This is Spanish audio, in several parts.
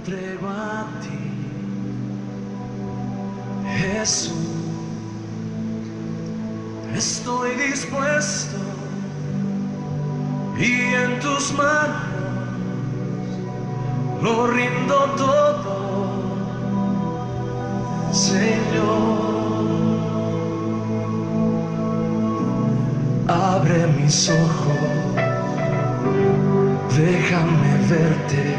entrego a ti, Jesús. Estoy dispuesto y en tus manos lo rindo todo, Señor. Abre mis ojos, déjame verte,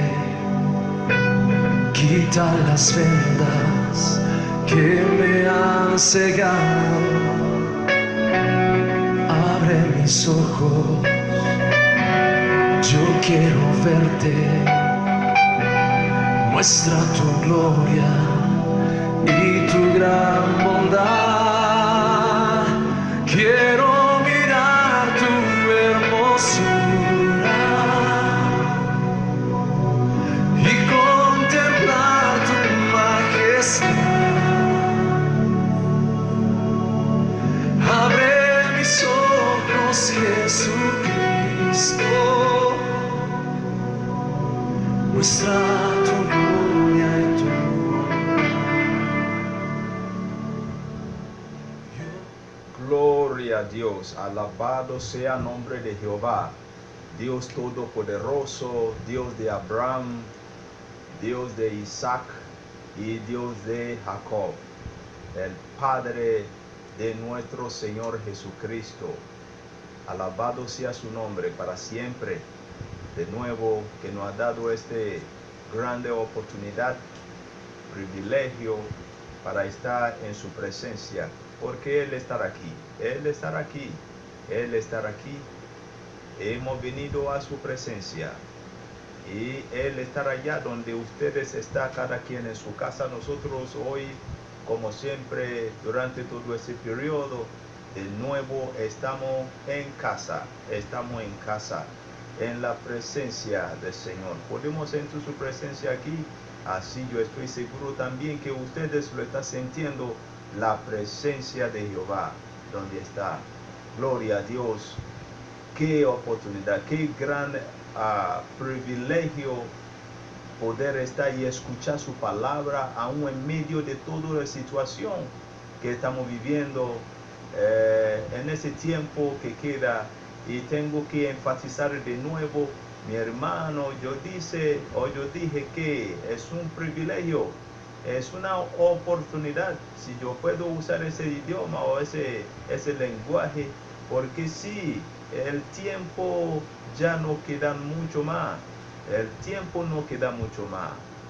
quita las vendas que me han cegado. Abre mis ojos, yo quiero verte, muestra tu gloria y tu gran bondad. Quiero mirar tu hermosura y contemplar tu majestad. Abre mis ojos, Jesucristo, muestra tu gloria y tu Gloria a Dios, alabado sea el nombre de Jehová, Dios todopoderoso, Dios de Abraham, Dios de Isaac y Dios de Jacob, el Padre de nuestro Señor Jesucristo. Alabado sea su nombre para siempre. De nuevo que nos ha dado esta grande oportunidad, privilegio para estar en su presencia, porque Él estará aquí, Él estará aquí, Él estará aquí. Hemos venido a su presencia y Él estará allá donde ustedes están, cada quien en su casa. Nosotros hoy, como siempre, durante todo este periodo, de nuevo estamos en casa, en la presencia del Señor. Podemos sentir su presencia aquí, así yo estoy seguro también que ustedes lo están sintiendo, la presencia de Jehová, donde está. Gloria a Dios. Qué oportunidad, qué gran privilegio poder estar y escuchar su palabra aún en medio de toda la situación que estamos viviendo en ese tiempo que queda. Y tengo que enfatizar de nuevo, mi hermano, yo dije que es un privilegio, es una oportunidad, si yo puedo usar ese idioma o ese lenguaje, porque sí, el tiempo ya no queda mucho más,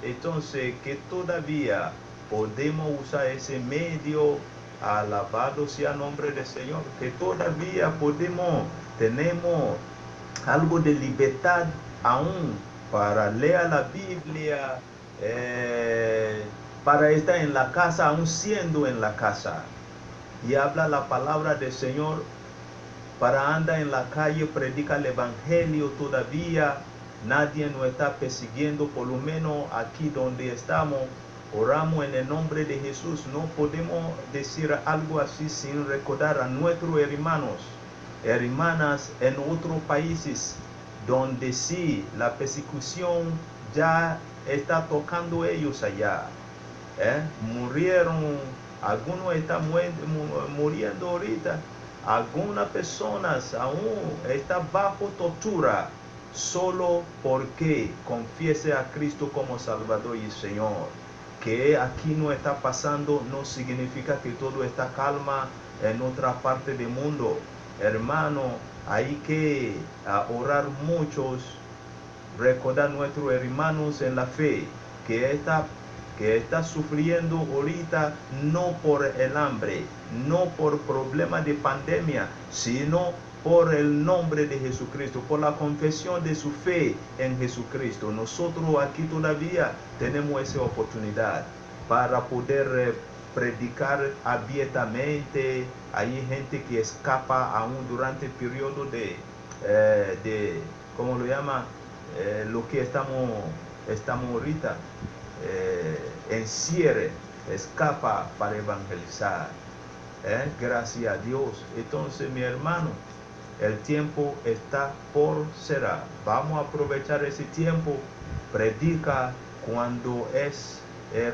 entonces que todavía podemos usar ese medio. Alabado sea el nombre del Señor, que todavía tenemos algo de libertad aún para leer la Biblia, para estar en la casa, aún siendo en la casa, y habla la palabra del Señor, para andar en la calle, predica el evangelio. Todavía nadie nos está persiguiendo, por lo menos aquí donde estamos. Oramos en el nombre de Jesús. No podemos decir algo así sin recordar a nuestros hermanas en otros países, donde sí la persecución ya está tocando ellos allá. Murieron, algunos están muriendo ahorita, algunas personas aún están bajo tortura, solo porque confiese a Cristo como Salvador y Señor. Que aquí no está pasando no significa que todo está calma en otra parte del mundo. Hermano, hay que orar muchos, recordar a nuestros hermanos en la fe que está sufriendo ahorita, no por el hambre, no por problemas de pandemia, sino por el nombre de Jesucristo, por la confesión de su fe en Jesucristo. Nosotros aquí todavía tenemos esa oportunidad para poder predicar abiertamente. Hay gente que escapa aún durante el periodo de ¿cómo lo llama? Lo que estamos ahorita, en cierre, escapa para evangelizar. Gracias a Dios. Entonces, mi hermano, el tiempo está por cerrar. Vamos a aprovechar ese tiempo. Predica cuando es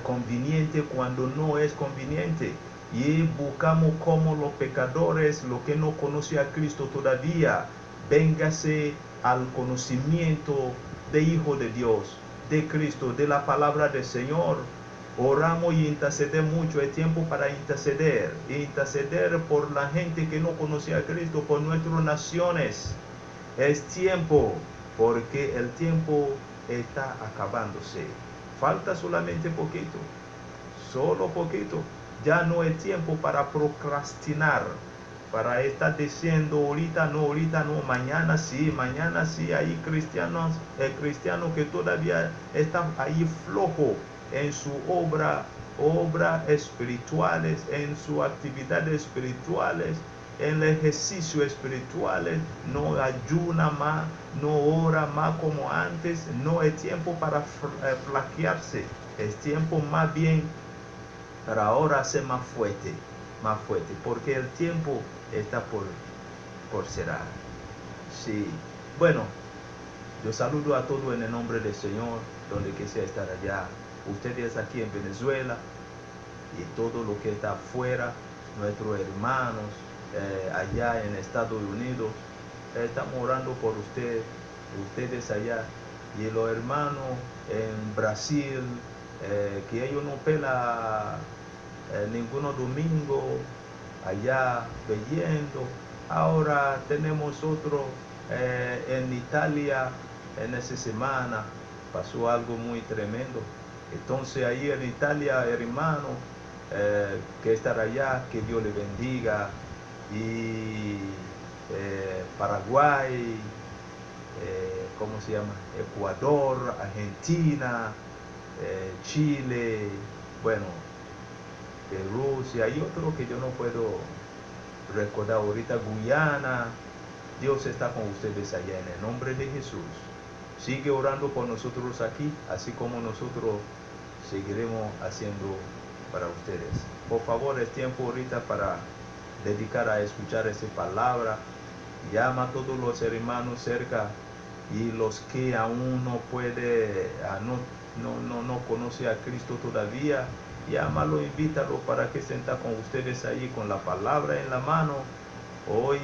conveniente, cuando no es conveniente. Y buscamos como los pecadores, los que no conocen a Cristo todavía, véngase al conocimiento de Hijo de Dios, de Cristo, de la palabra del Señor. Oramos y intercedemos mucho. Es tiempo para interceder. Interceder por la gente que no conoce a Cristo, por nuestras naciones. Es tiempo, porque el tiempo está acabándose. Falta solamente poquito. Solo poquito. Ya no es tiempo para procrastinar, para estar diciendo ahorita no, mañana sí. Hay cristianos que todavía están ahí flojos en su obra espirituales, en sus actividades espirituales, en el ejercicio espiritual. No ayuna más, no ora más como antes. No es tiempo para flaquearse. Es tiempo más bien para ahora ser más fuerte, porque el tiempo está por cerrar. Sí. Bueno, yo saludo a todos en el nombre del Señor, donde que sea estar allá. Ustedes aquí en Venezuela y todo lo que está afuera, nuestros hermanos allá en Estados Unidos, estamos orando por ustedes allá, y los hermanos en Brasil, que ellos no pelan ninguno domingo allá leyendo. Ahora tenemos otro en Italia. En esa semana pasó algo muy tremendo. Entonces ahí en Italia, hermano, que estar allá, que Dios le bendiga. Y Paraguay, ¿cómo se llama? Ecuador, Argentina, Chile, bueno, de Rusia, y otro que yo no puedo recordar ahorita, Guyana. Dios está con ustedes allá en el nombre de Jesús. Sigue orando por nosotros aquí, así como nosotros seguiremos haciendo para ustedes. Por favor, es tiempo ahorita para dedicar a escuchar esa palabra. Llama a todos los hermanos cerca, y los que aún no puede, no conoce a Cristo todavía, llámalo, invítalo para que se sienta con ustedes ahí con la palabra en la mano. Hoy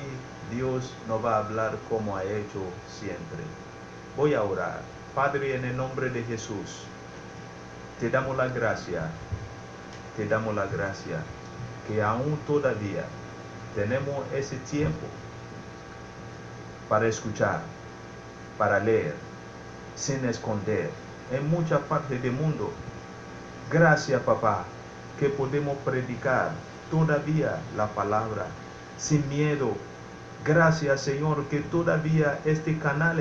Dios nos va a hablar como ha hecho siempre. Voy a orar. Padre, en el nombre de Jesús, te damos la gracia, que aún todavía tenemos ese tiempo para escuchar, para leer, sin esconder, en muchas partes del mundo. Gracias, papá, que podemos predicar todavía la palabra sin miedo. Gracias, Señor, que todavía este canal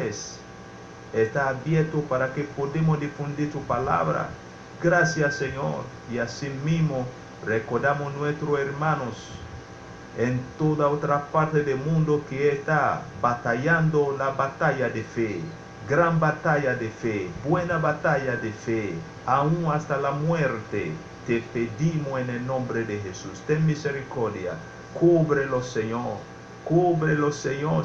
está abierto para que podamos difundir tu palabra. Gracias, Señor. Y así mismo recordamos nuestros hermanos en toda otra parte del mundo que está batallando la batalla de fe, gran batalla de fe, buena batalla de fe, aún hasta la muerte. Te pedimos en el nombre de Jesús, ten misericordia, cúbrelo, Señor,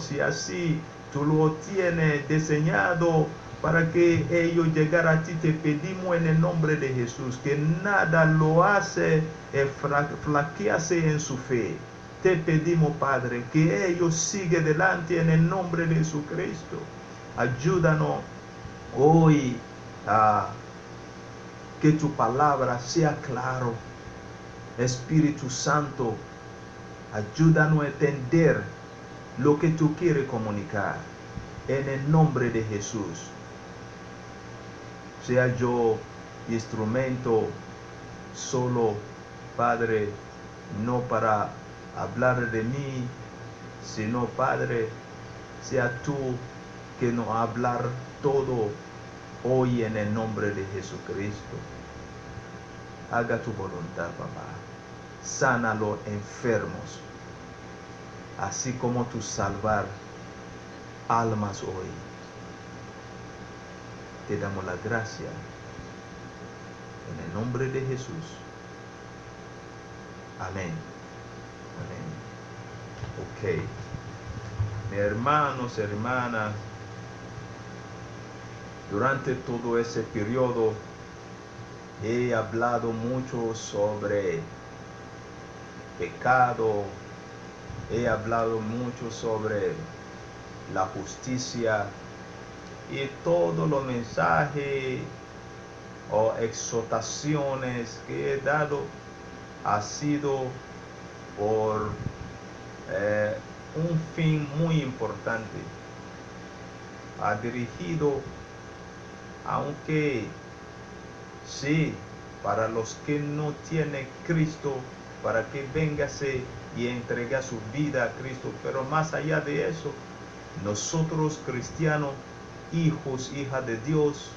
si así tú lo tienes diseñado para que ellos lleguen a ti. Te pedimos en el nombre de Jesús que nada lo hace flaquearse en su fe. Te pedimos, Padre, que ellos sigan delante en el nombre de Jesucristo. Ayúdanos hoy a que tu palabra sea claro. Espíritu Santo, ayúdanos a entender lo que tú quieres comunicar en el nombre de Jesús. Sea yo instrumento solo, Padre, no para hablar de mí, sino, Padre, sea tú que nos hablar todo hoy en el nombre de Jesucristo. Haga tu voluntad, papá. Sana a los enfermos, así como tú salvar almas hoy. Te damos la gracia en el nombre de Jesús. Amén. Amén. Ok. Mis hermanos, hermanas, durante todo ese periodo he hablado mucho sobre pecado, he hablado mucho sobre la justicia y todos los mensajes o exhortaciones que he dado ha sido por un fin muy importante. Ha dirigido, aunque sí, para los que no tienen Cristo, para que vengase y entregue su vida a Cristo. Pero más allá de eso, nosotros cristianos, hijos, hijas de Dios,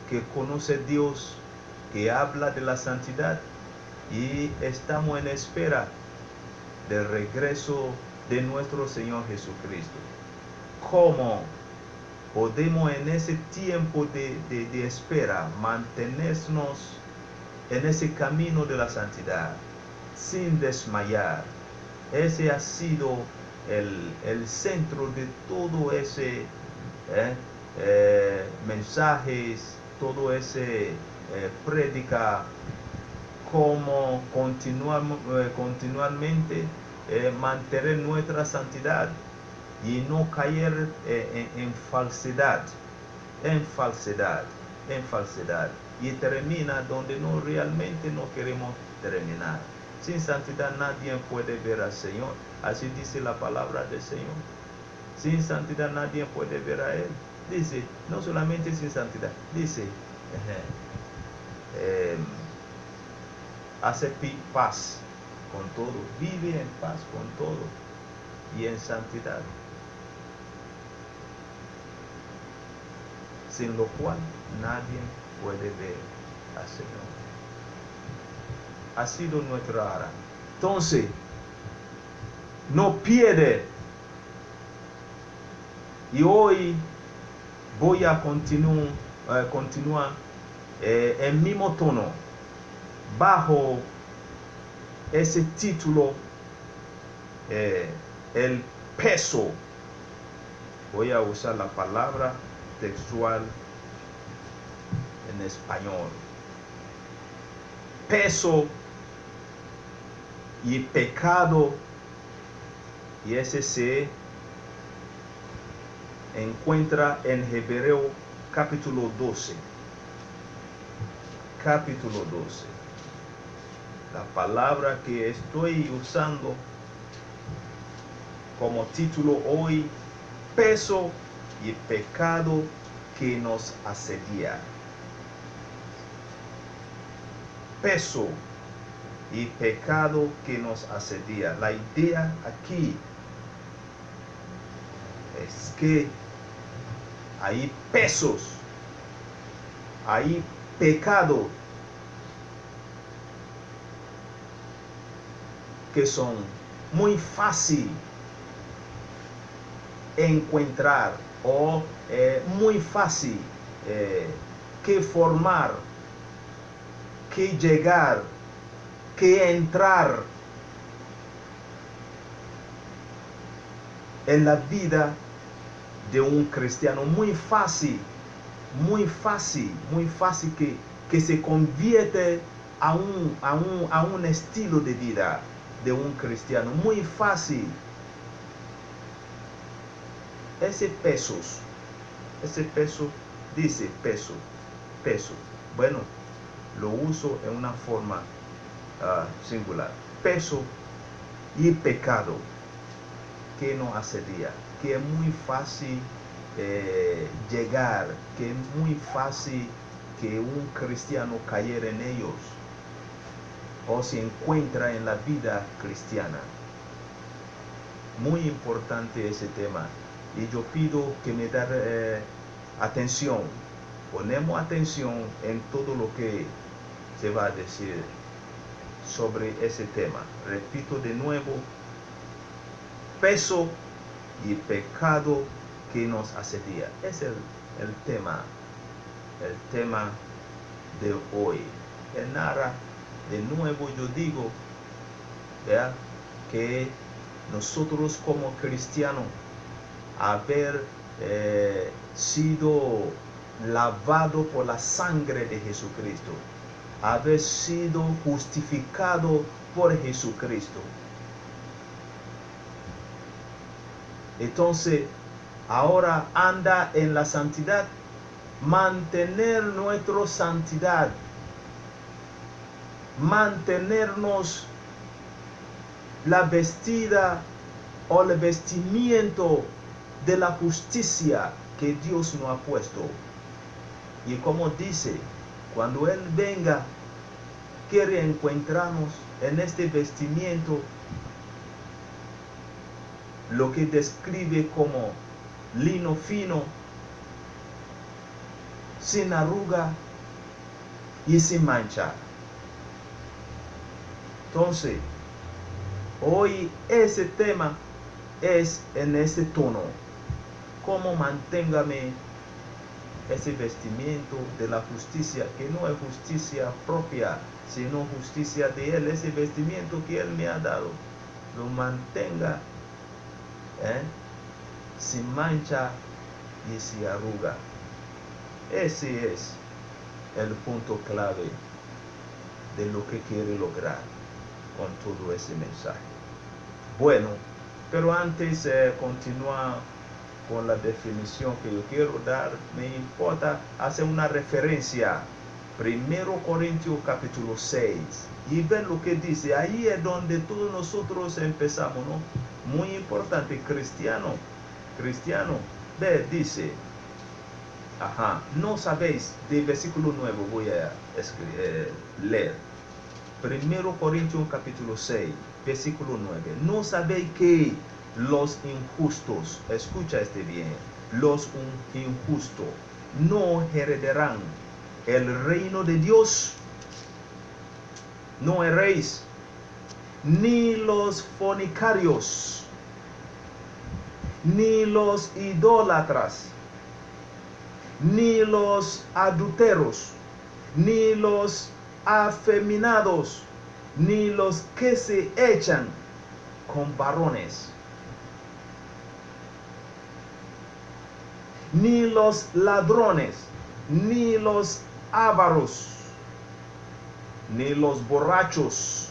que conoce a Dios, que habla de la santidad, y estamos en espera del regreso de nuestro Señor Jesucristo. ¿Cómo podemos en ese tiempo de espera mantenernos en ese camino de la santidad sin desmayar? Ese ha sido el centro de todo ese mensajes, todo ese prédica, como continuamente mantener nuestra santidad y no caer en falsedad, y termina donde no realmente no queremos terminar. Sin santidad nadie puede ver al Señor, así dice la palabra del Señor. Sin santidad nadie puede ver a Él. Dice, no solamente sin santidad, dice, hace paz con todo, vive en paz con todo y en santidad, sin lo cual nadie puede ver al Señor. Ha sido nuestra ara. Entonces, no pierde. Y hoy voy a continuar el mismo tono, bajo ese título, el peso. Voy a usar la palabra textual en español. Peso y pecado, y ese se encuentra en Hebreo capítulo 12. Capítulo 12. La palabra que estoy usando como título hoy, peso y pecado que nos asedia. Peso y pecado que nos asedia. La idea aquí es que hay pesos, hay pecado que son muy fácil encontrar o muy fácil que formar, que llegar, que entrar en la vida de un cristiano. Muy fácil que se convierte a un estilo de vida de un cristiano. Muy fácil. Ese peso, dice peso. Bueno, lo uso en una forma singular. Peso y pecado que nos asedia, que es muy fácil llegar, que es muy fácil que un cristiano cayera en ellos o se encuentra en la vida cristiana. Muy importante ese tema, y yo pido que me den atención. Ponemos atención en todo lo que se va a decir sobre ese tema. Repito de nuevo, peso y pecado que nos asedia. Es el tema de hoy. En nada, de nuevo yo digo, ¿verdad?, que nosotros como cristianos, haber sido lavado por la sangre de Jesucristo, haber sido justificado por Jesucristo. Entonces, ahora anda en la santidad, mantener nuestra santidad, mantenernos la vestida o el vestimiento de la justicia que Dios nos ha puesto. Y como dice, cuando Él venga, quiere encontrarnos en este vestimiento, lo que describe como lino fino, sin arruga y sin mancha. Entonces, hoy ese tema es en ese tono. ¿Cómo manténgame ese vestimiento de la justicia, que no es justicia propia, sino justicia de Él? Ese vestimiento que Él me ha dado, lo mantenga sin mancha y sin arruga. Ese es el punto clave de lo que quiere lograr con todo ese mensaje. Bueno, pero antes de continuar con la definición que yo quiero dar, me importa hacer una referencia. 1 Corintios capítulo 6. Y ven lo que dice. Ahí es donde todos nosotros empezamos, ¿no? Muy importante, cristiano. Ve, dice, no sabéis, del versículo 9 voy a leer. 1 Corintios capítulo 6, versículo 9. No sabéis que los injustos, escucha este bien, los injustos no heredarán el reino de Dios. No erréis, ni los fornicarios, ni los idólatras, ni los adúlteros, ni los afeminados, ni los que se echan con varones, ni los ladrones, ni los ávaros, ni los borrachos,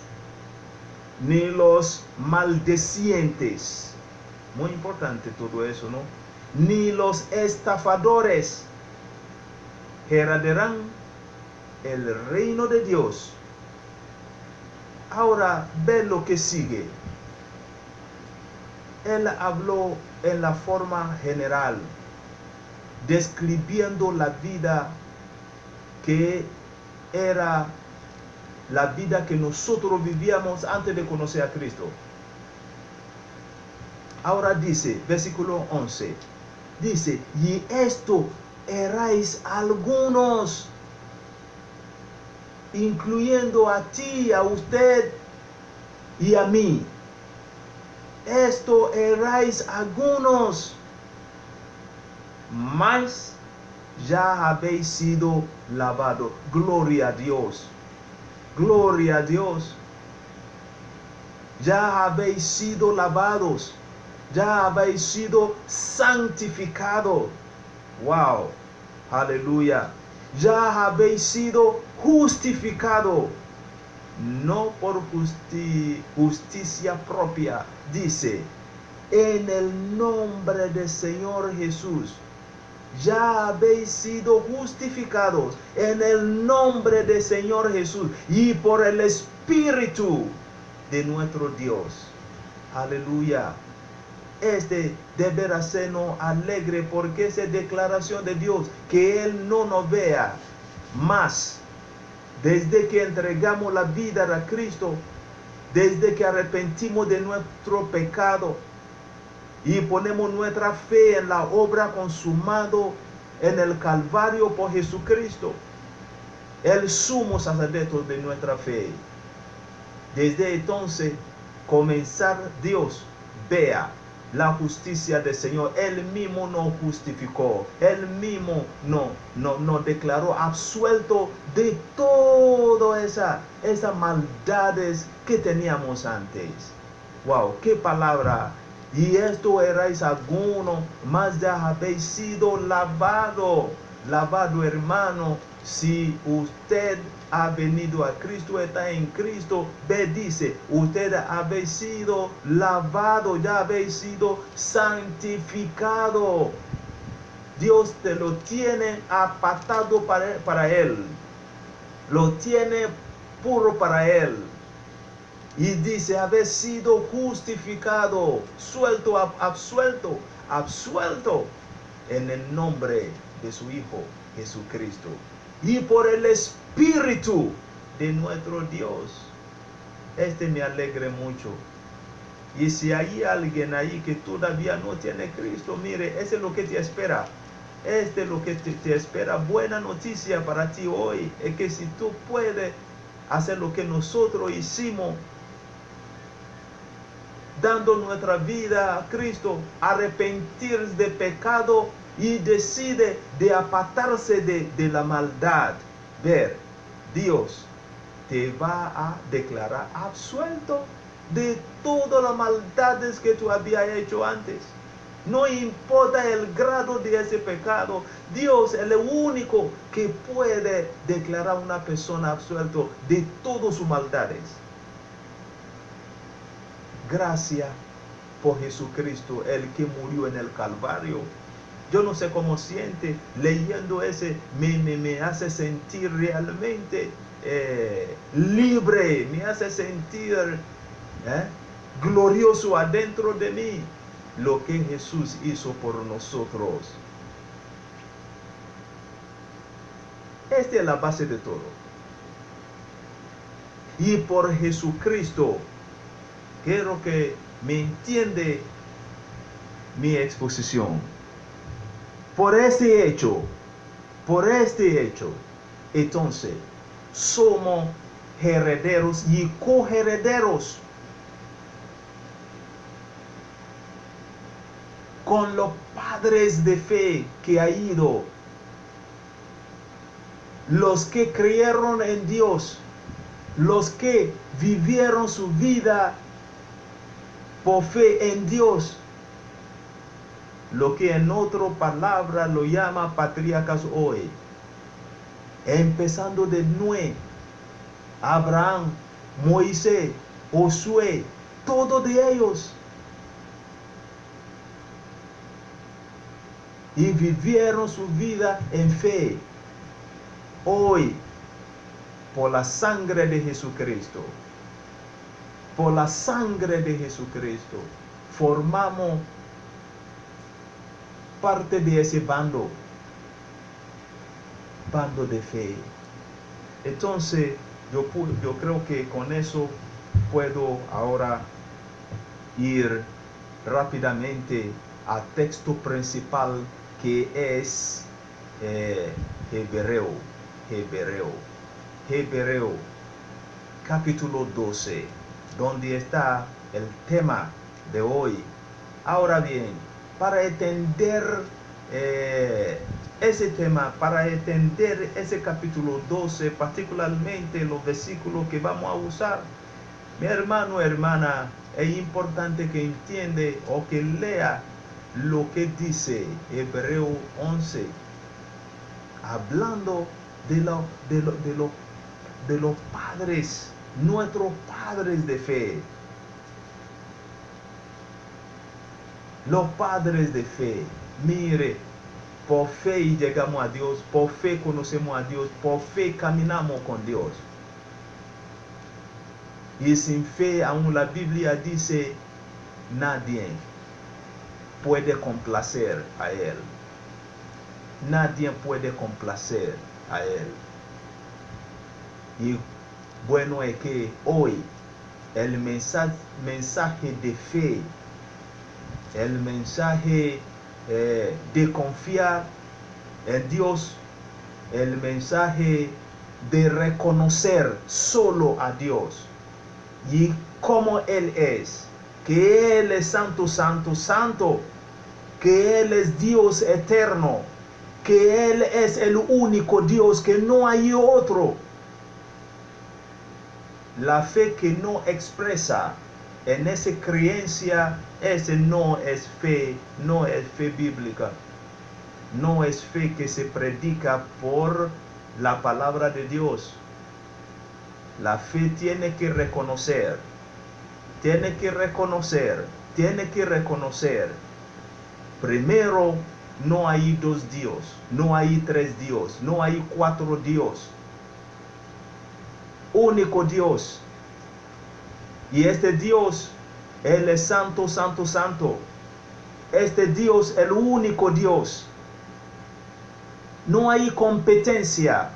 ni los maldicientes. Muy importante todo eso, ¿no? Ni los estafadores heredarán el reino de Dios. Ahora ve lo que sigue. Él habló en la forma general, describiendo la vida que era la vida que nosotros vivíamos antes de conocer a Cristo. Ahora dice, versículo 11, dice, y esto erais algunos, incluyendo a ti, a usted y a mí. Esto erais algunos, mas ya habéis sido lavados. Gloria a Dios. Gloria a Dios. Ya habéis sido lavados. Ya habéis sido santificados. Wow. Aleluya. Ya habéis sido justificados. No por justicia propia. Dice, en el nombre del Señor Jesús. Ya habéis sido justificados en el nombre del Señor Jesús y por el Espíritu de nuestro Dios. Aleluya. Este debe hacernos alegre porque es declaración de Dios que Él no nos vea más. Desde que entregamos la vida a Cristo, desde que arrepentimos de nuestro pecado, y ponemos nuestra fe en la obra consumado en el Calvario por Jesucristo, el sumo sacerdote de nuestra fe. Desde entonces, comenzar Dios vea la justicia del Señor. Él mismo nos justificó. Él mismo nos declaró absuelto de todas esas maldades que teníamos antes. Wow, qué palabra. Y esto erais alguno, mas ya habéis sido lavado, hermano, Si usted ha venido a Cristo, está en Cristo, ve, dice, usted habéis sido lavado, ya habéis sido santificado. Dios te lo tiene apartado para Él. Lo tiene puro para Él. Y dice, habéis sido justificado, absuelto en el nombre de su Hijo Jesucristo. Y por el Espíritu de nuestro Dios. Me alegra mucho. Y si hay alguien ahí que todavía no tiene Cristo, mire, eso es lo que te espera. Es lo que te espera. Buena noticia para ti hoy es que si tú puedes hacer lo que nosotros hicimos, dando nuestra vida a Cristo, arrepentir de pecado y decide de apartarse de la maldad, ver, Dios te va a declarar absuelto de todas las maldades que tú habías hecho antes. No importa el grado de ese pecado, Dios es el único que puede declarar a una persona absuelto de todas sus maldades. Gracias por Jesucristo, el que murió en el Calvario. Yo no sé cómo siente leyendo ese, me hace sentir realmente libre, me hace sentir glorioso adentro de mí lo que Jesús hizo por nosotros. Esta es la base de todo. Y por Jesucristo, quiero que me entiende mi exposición. Por este hecho, entonces, somos herederos y coherederos con los padres de fe que ha ido, los que creyeron en Dios, los que vivieron su vida por fe en Dios, lo que en otra palabra lo llama patriarcas hoy, empezando de Noé, Abraham, Moisés, Josué, todos de ellos, y vivieron su vida en fe. Hoy, por la sangre de Jesucristo, formamos parte de ese bando de fe. Entonces, yo creo que con eso puedo ahora ir rápidamente al texto principal, que es Hebreo capítulo 12, donde está el tema de hoy. Ahora bien, para entender ese tema, para entender ese capítulo 12, particularmente los versículos que vamos a usar, mi hermano, hermana, es importante que entiende o que lea lo que dice Hebreo 11, hablando de los padres, nuestros padres de fe. Los padres de fe, mire, por fe llegamos a Dios, por fe conocemos a Dios, por fe caminamos con Dios. Y sin fe, aún la Biblia dice, nadie puede complacer a Él. Nadie puede complacer a Él. Y bueno es que hoy el mensaje de fe, el mensaje de confiar en Dios, el mensaje de reconocer solo a Dios y cómo Él es, que Él es santo, santo, santo, que Él es Dios eterno, que Él es el único Dios, que no hay otro. La fe que no expresa en esa creencia, ese no es fe bíblica. No es fe que se predica por la palabra de Dios. La fe tiene que reconocer. Primero, no hay dos Dios, no hay tres Dios, no hay cuatro Dios. Único Dios. Y este Dios, Él es santo, santo, santo. Este Dios, el único Dios. No hay competencia.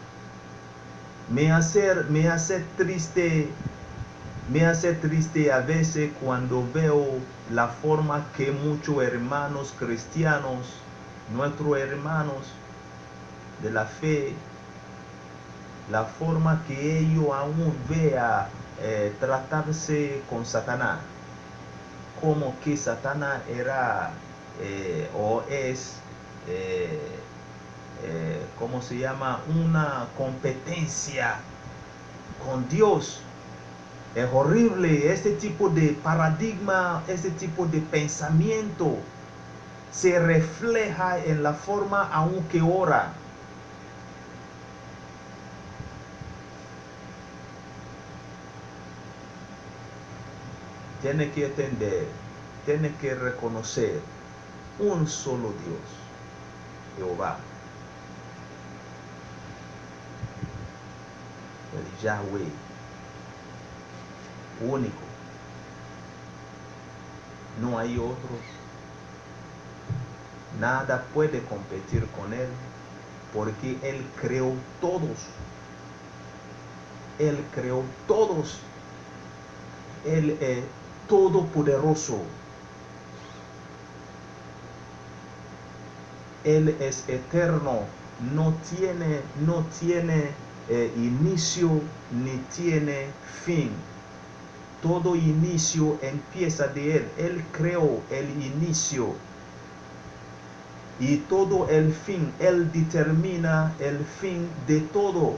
Me hace triste a veces cuando veo la forma que muchos hermanos cristianos, nuestros hermanos de la fe, la forma que ellos aún vean tratarse con Satanás, como que Satanás era o es ¿cómo se llama? Una competencia con Dios. Es horrible este tipo de paradigma, este tipo de pensamiento se refleja en la forma aunque ora. Tiene que entender, tiene que reconocer un solo Dios, Jehová, el Yahweh, único. No hay otro. Nada puede competir con Él, porque Él creó todos. Él creó todos. Él es todopoderoso. Él es eterno. No tiene inicio ni tiene fin. Todo inicio empieza de Él. Él creó el inicio. Y todo el fin, Él determina el fin de todo.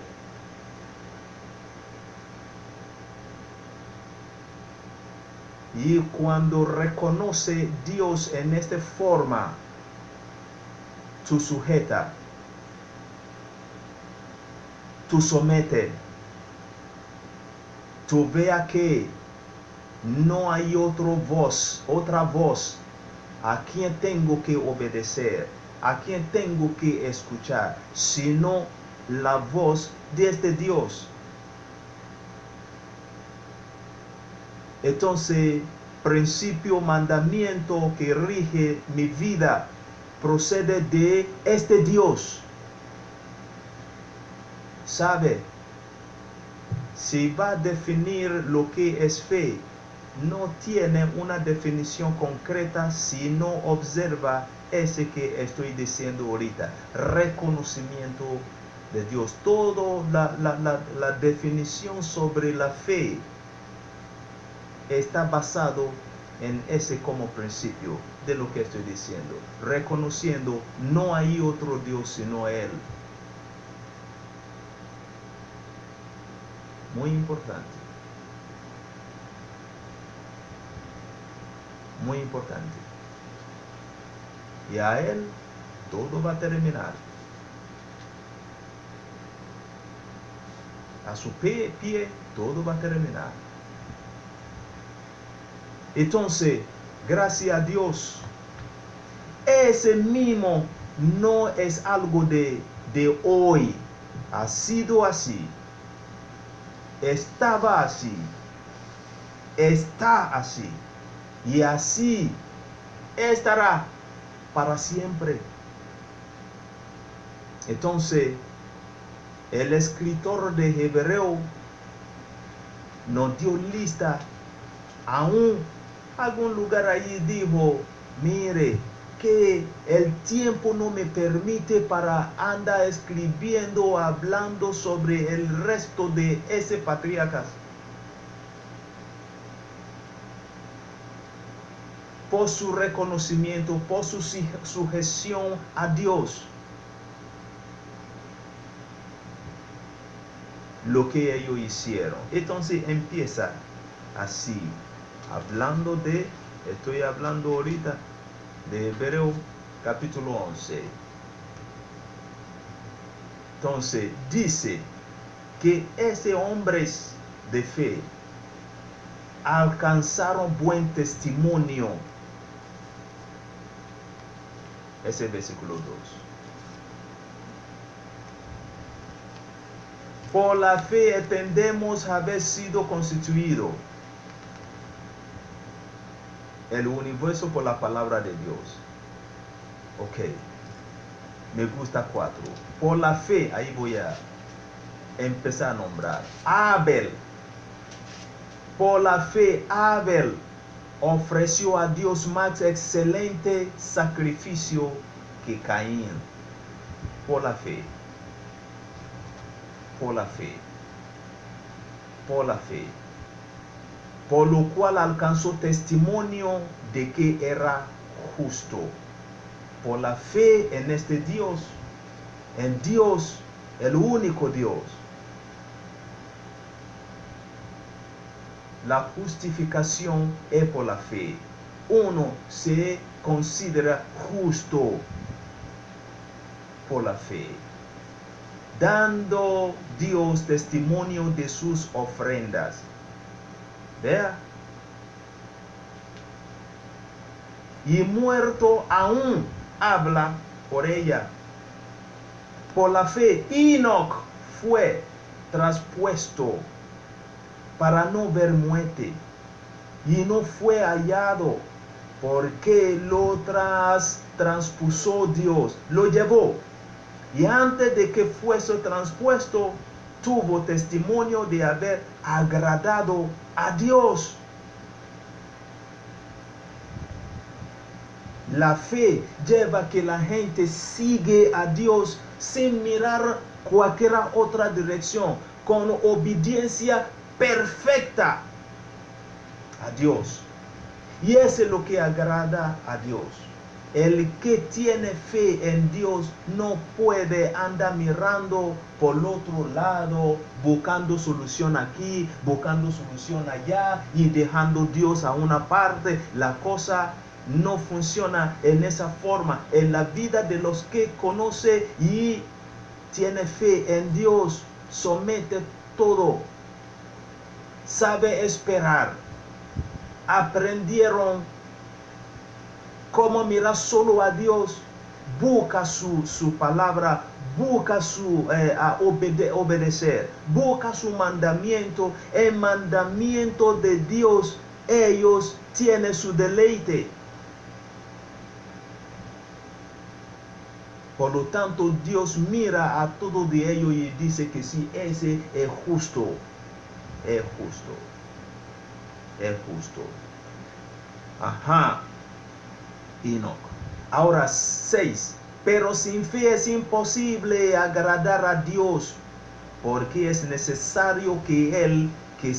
Y cuando reconoce Dios en esta forma, tú sujeta, tú somete, tú vea que no hay otra voz a quien tengo que obedecer, a quien tengo que escuchar, sino la voz de este Dios. Entonces, principio, mandamiento que rige mi vida procede de este Dios. ¿Sabe? Si va a definir lo que es fe, no tiene una definición concreta si no observa ese que estoy diciendo ahorita. Reconocimiento de Dios. Toda la definición sobre la fe está basado en ese como principio de lo que estoy diciendo. Reconociendo no hay otro Dios sino Él. Muy importante. Muy importante. Y a Él todo va a terminar. A su pie todo va a terminar. Entonces, gracias a Dios, ese mismo no es algo de hoy. Ha sido así. Estaba así. Está así. Y así estará para siempre. Entonces, el escritor de Hebreo nos dio lista. Aún algún lugar ahí dijo, mire, que el tiempo no me permite para andar escribiendo, hablando sobre el resto de ese patriarcas. Por su reconocimiento, por su sujeción a Dios. Lo que ellos hicieron. Entonces empieza así, estoy hablando ahorita de Hebreo capítulo 11. Entonces dice que esos hombres de fe alcanzaron buen testimonio. Ese versículo 2. Por la fe entendemos haber sido constituido el universo por la palabra de Dios. Ok. Me gusta 4. Por la fe, ahí voy a empezar a nombrar. Abel. Por la fe, Abel ofreció a Dios más excelente sacrificio que Caín. Por la fe. Por la fe. Por la fe. Por lo cual alcanzó testimonio de que era justo. Por la fe en este Dios, en Dios, el único Dios. La justificación es por la fe. Uno se considera justo por la fe, dando Dios testimonio de sus ofrendas. Vea. Y muerto aún habla por ella. Por la fe, Enoc fue traspuesto para no ver muerte, y no fue hallado, porque lo transpuso Dios, lo llevó, y antes de que fuese transpuesto, tuvo testimonio de haber agradado a Dios. La fe lleva a que la gente sigue a Dios sin mirar cualquier otra dirección, con obediencia perfecta a Dios. Y eso es lo que agrada a Dios. El que tiene fe en Dios no puede andar mirando por el otro lado, buscando solución aquí, buscando solución allá y dejando Dios a una parte. La cosa no funciona en esa forma. En la vida de los que conoce y tiene fe en Dios, somete todo, sabe esperar, aprendieron cómo mirar solo a Dios, busca su palabra, busca obedecer, busca su mandamiento. El mandamiento de Dios, ellos tienen su deleite. Por lo tanto, Dios mira a todo de ellos y dice que sí, ese es justo. Es justo. Es justo. Ajá. Enoc. Ahora 6. Pero sin fe es imposible agradar a Dios, porque es necesario que el que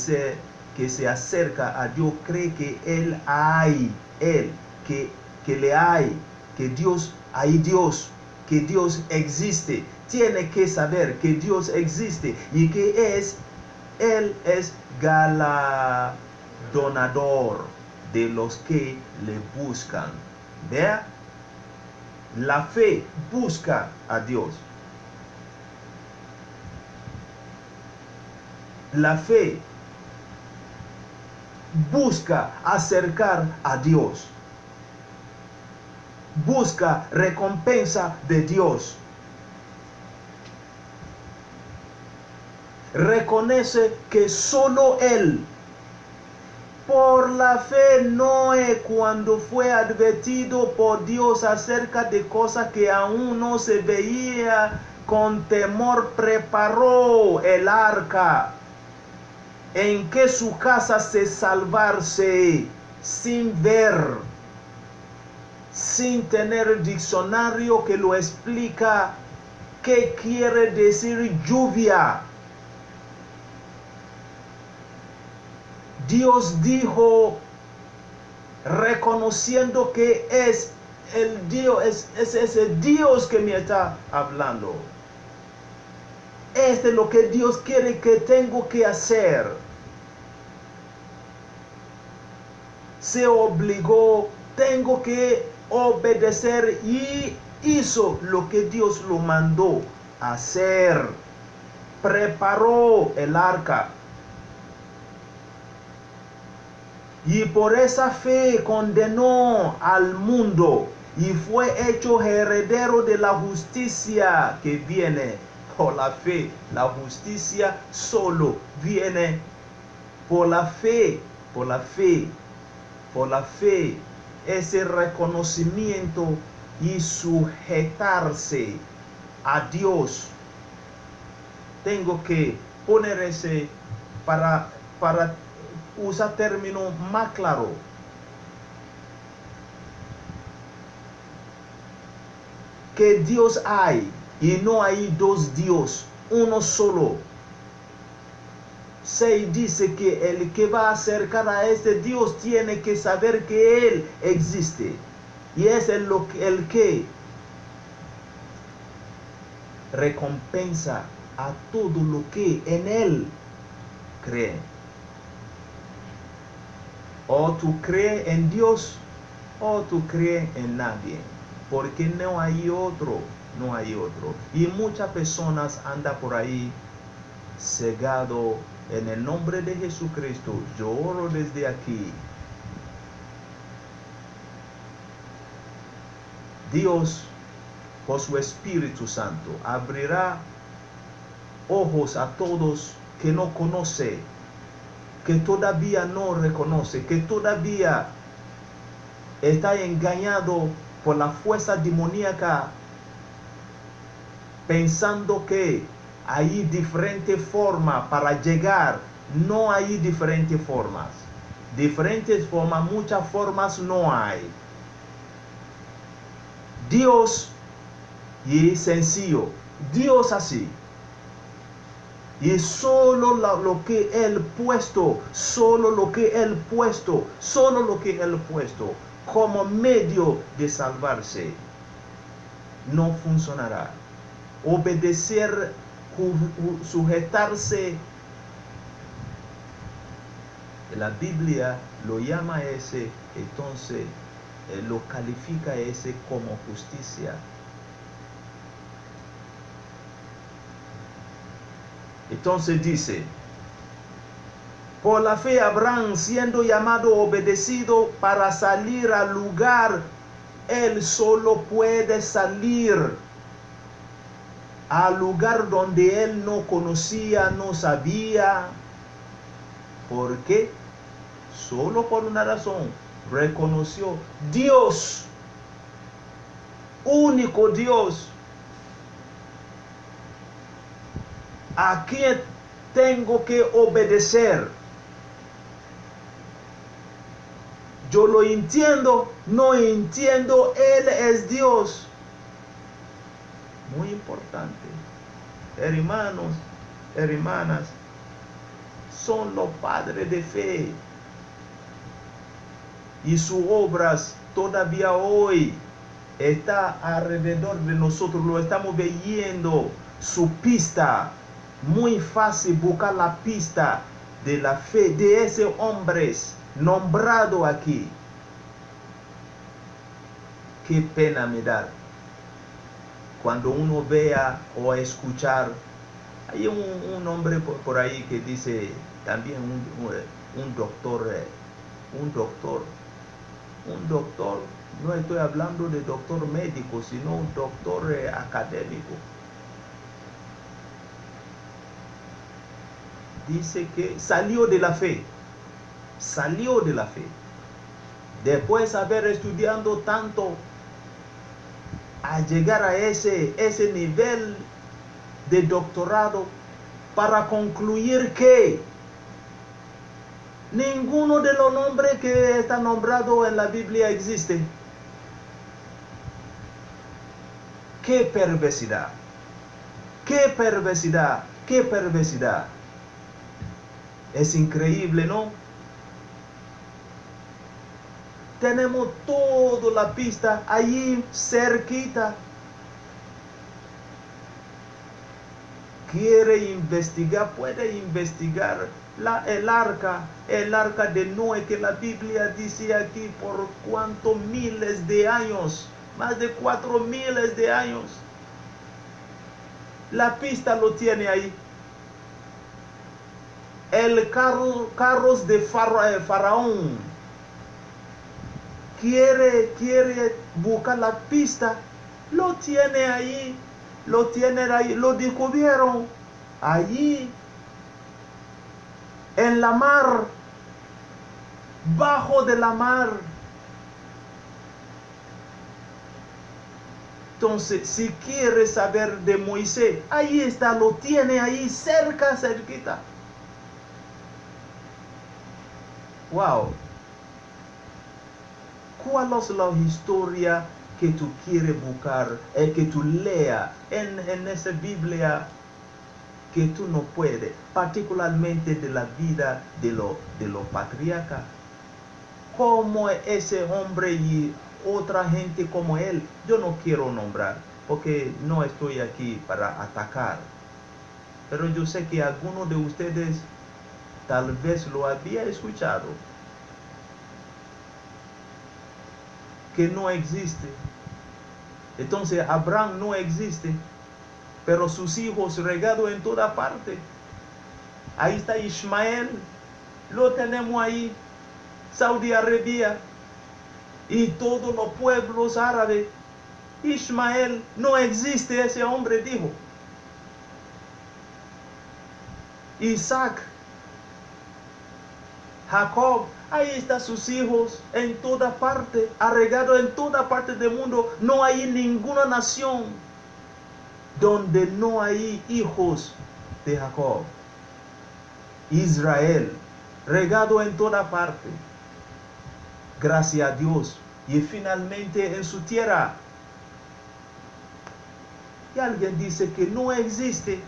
se acerca a Dios cree que Él hay, que le hay, que Dios hay Dios, que Dios existe. Tiene que saber que Dios existe y que Él es galardonador de los que le buscan. Vea, la fe busca a Dios. La fe busca acercar a Dios. Busca recompensa de Dios. Reconoce que solo Él. Por la fe Noé, cuando fue advertido por Dios acerca de cosas que aún no se veía, con temor preparó el arca, en que su casa se salvarse, sin ver, sin tener diccionario que lo explica qué quiere decir lluvia. Dios dijo, reconociendo que es el Dios, es ese Dios que me está hablando. Este es lo que Dios quiere que tengo que hacer. Se obligó, tengo que obedecer y hizo lo que Dios lo mandó. hacer. Preparó el arca. Y por esa fe condenó al mundo y fue hecho heredero de la justicia que viene por la fe. La justicia solo viene por la fe, por la fe, por la fe. Ese reconocimiento y sujetarse a Dios. Tengo que poner ese para usar término más claro. Que Dios hay y no hay dos dioses, uno solo. Se dice que el que va a acercar a este Dios tiene que saber que Él existe. Y es el que recompensa a todo lo que en Él cree. O tú crees en Dios o tú crees en nadie. Porque no hay otro, no hay otro. Y muchas personas andan por ahí cegado. En el nombre de Jesucristo, yo oro desde aquí. Dios, por su Espíritu Santo, abrirá ojos a todos que no conoce, que todavía no reconoce, que todavía está engañado por la fuerza demoníaca, pensando que hay diferentes formas para llegar. No hay diferentes formas. Diferentes formas, muchas formas no hay. Dios y sencillo. Dios así. Y solo lo que Él puesto, solo lo que Él puesto, solo lo que Él puesto como medio de salvarse, no funcionará. Obedecer, sujetarse, la Biblia lo llama ese, entonces lo califica ese como justicia. Entonces dice, por la fe Abraham, siendo llamado, obedecido para salir al lugar, él solo puede salir al lugar donde él no conocía, no sabía. ¿Por qué? Solo por una razón. Reconoció Dios, único Dios, a quien tengo que obedecer. Yo lo entiendo, no entiendo, Él es Dios. Muy importante. Hermanos, hermanas, son los padres de fe. Y sus obras todavía hoy está alrededor de nosotros. Lo estamos viendo. Su pista. Muy fácil buscar la pista de la fe de ese hombre nombrado aquí. Qué pena me da cuando uno vea o escuchar. Hay un hombre por ahí que dice también un doctor, no estoy hablando de doctor médico, sino un doctor académico. Dice que salió de la fe. Después de haber estudiado tanto, a llegar a ese nivel de doctorado, para concluir que ninguno de los nombres que está nombrado en la Biblia existe. ¡Qué perversidad! ¡Qué perversidad! ¡Qué perversidad! Es increíble, ¿no? Tenemos toda la pista allí cerquita. Quiere investigar, puede investigar el arca de Noé, que la Biblia dice aquí por cuántos miles de años, más de 4 miles de años. La pista lo tiene ahí. El carros de Faraón quiere buscar la pista. Lo tiene ahí. Lo tienen ahí. Lo descubrieron allí en la mar, bajo de la mar. Entonces, si quiere saber de Moisés, ahí está, lo tiene ahí cerquita. Wow. ¿Cuál es la historia que tú quieres buscar, que tú leas en esa Biblia que tú no puedes, particularmente de la vida de los patriarcas? Como ese hombre y otra gente como él, yo no quiero nombrar, porque no estoy aquí para atacar. Pero yo sé que algunos de ustedes tal vez lo había escuchado, que no existe. Entonces Abraham no existe, pero sus hijos regados en toda parte. Ahí está Ismael, lo tenemos ahí, Saudi Arabia y todos los pueblos árabes. Ismael no existe, ese hombre dijo. Isaac, Jacob, ahí están sus hijos en toda parte, regados en toda parte del mundo. No hay ninguna nación donde no hay hijos de Jacob. Israel, regado en toda parte. Gracias a Dios. Y finalmente en su tierra. Y alguien dice que no existe.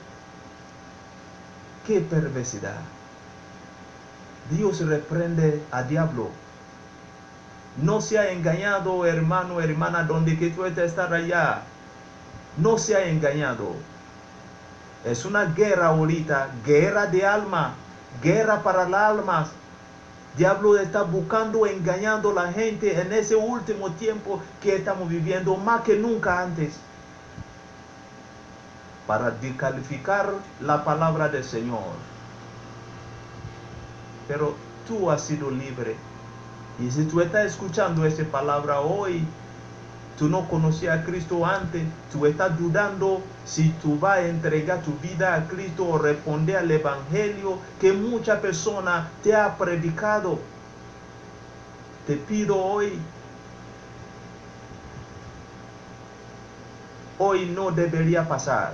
¡Qué perversidad! Dios reprende al diablo. No se ha engañado, hermano, hermana, donde que tú estés allá. No se ha engañado. Es una guerra ahorita, guerra de alma, guerra para las almas. Diablo está buscando, engañando a la gente en ese último tiempo que estamos viviendo, más que nunca antes, para descalificar la palabra del Señor. Pero tú has sido libre. Y si tú estás escuchando esa palabra hoy, tú no conocías a Cristo antes, tú estás dudando si tú vas a entregar tu vida a Cristo o responder al Evangelio que muchas personas te han predicado. Te pido hoy no debería pasar.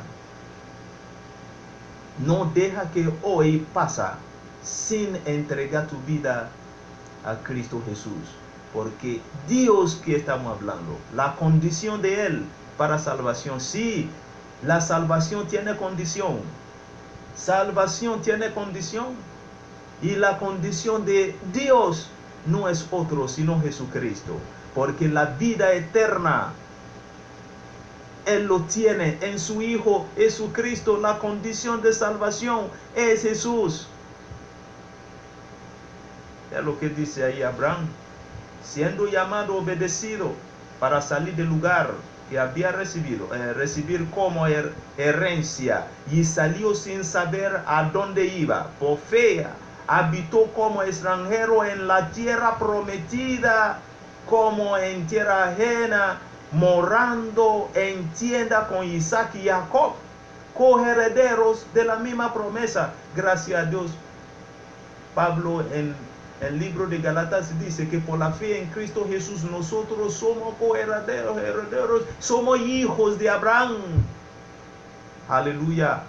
No deja que hoy pasa sin entregar tu vida a Cristo Jesús. Porque Dios que estamos hablando, la condición de Él para salvación. Sí, la salvación tiene condición. Salvación tiene condición. Y la condición de Dios no es otro sino Jesucristo. Porque la vida eterna Él lo tiene en su Hijo Jesucristo. La condición de salvación es Jesús. Es lo que dice ahí Abraham. Siendo llamado, obedecido para salir del lugar que había recibido, recibir como herencia, y salió sin saber a dónde iba. Por fe habitó como extranjero en la tierra prometida, como en tierra ajena, morando en tienda con Isaac y Jacob, coherederos de la misma promesa. Gracias a Dios. Pablo en el libro de Gálatas dice que por la fe en Cristo Jesús nosotros somos coherederos, somos hijos de Abraham. Aleluya.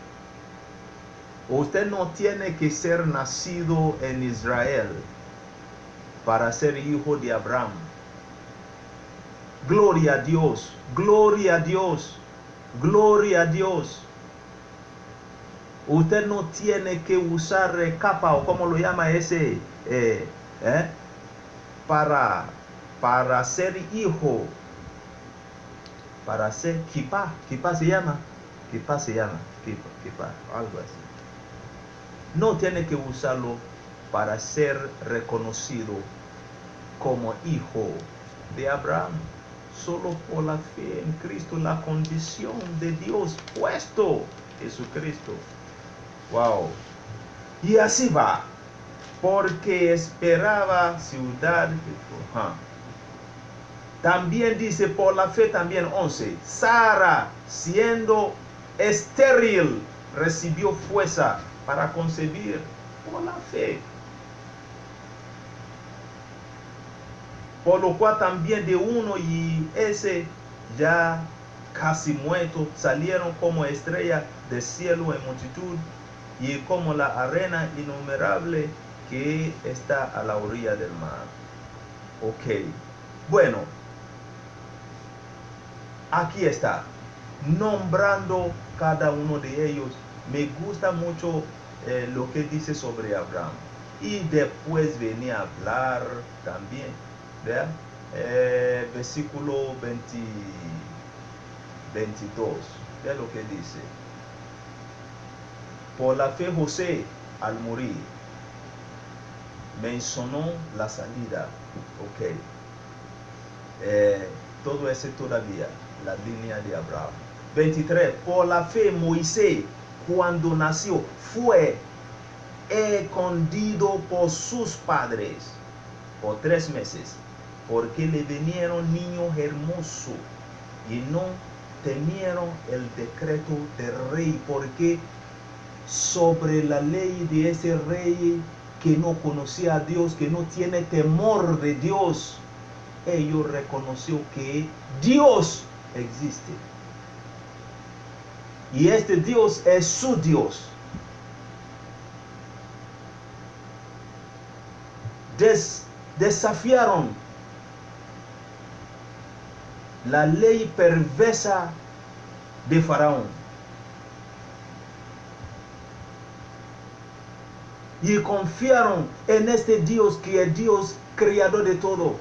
Usted no tiene que ser nacido en Israel para ser hijo de Abraham. Gloria a Dios, gloria a Dios, gloria a Dios. Usted no tiene que usar capa o como lo llama ese para ser hijo, para ser kippah se llama, algo así. No tiene que usarlo para ser reconocido como hijo de Abraham. Solo por la fe en Cristo, la condición de Dios puesto Jesucristo. Wow. Y así va, porque esperaba ciudad. También dice, por la fe también 11, Sara, siendo estéril, recibió fuerza para concebir por la fe. Por lo cual también de uno y ese ya casi muerto salieron como estrella del cielo en multitud y como la arena innumerable que está a la orilla del mar. Ok, bueno, aquí está, nombrando cada uno de ellos. Me gusta mucho lo que dice sobre Abraham. Y después venía a hablar también, ¿verdad? Versículo 22, vea lo que dice. Por la fe José, al morir, mencionó la salida. Ok. Todo ese todavía, la línea de Abraham. 23. Por la fe Moisés, cuando nació, fue escondido por sus padres por 3 meses, porque le vinieron niños hermosos y no temieron el decreto del rey, porque sobre la ley de ese rey que no conocía a Dios, que no tiene temor de Dios, ellos reconoció que Dios existe. Y este Dios es su Dios. Desafiaron la ley perversa de Faraón. Y confiaron en este Dios que es Dios creador de todo.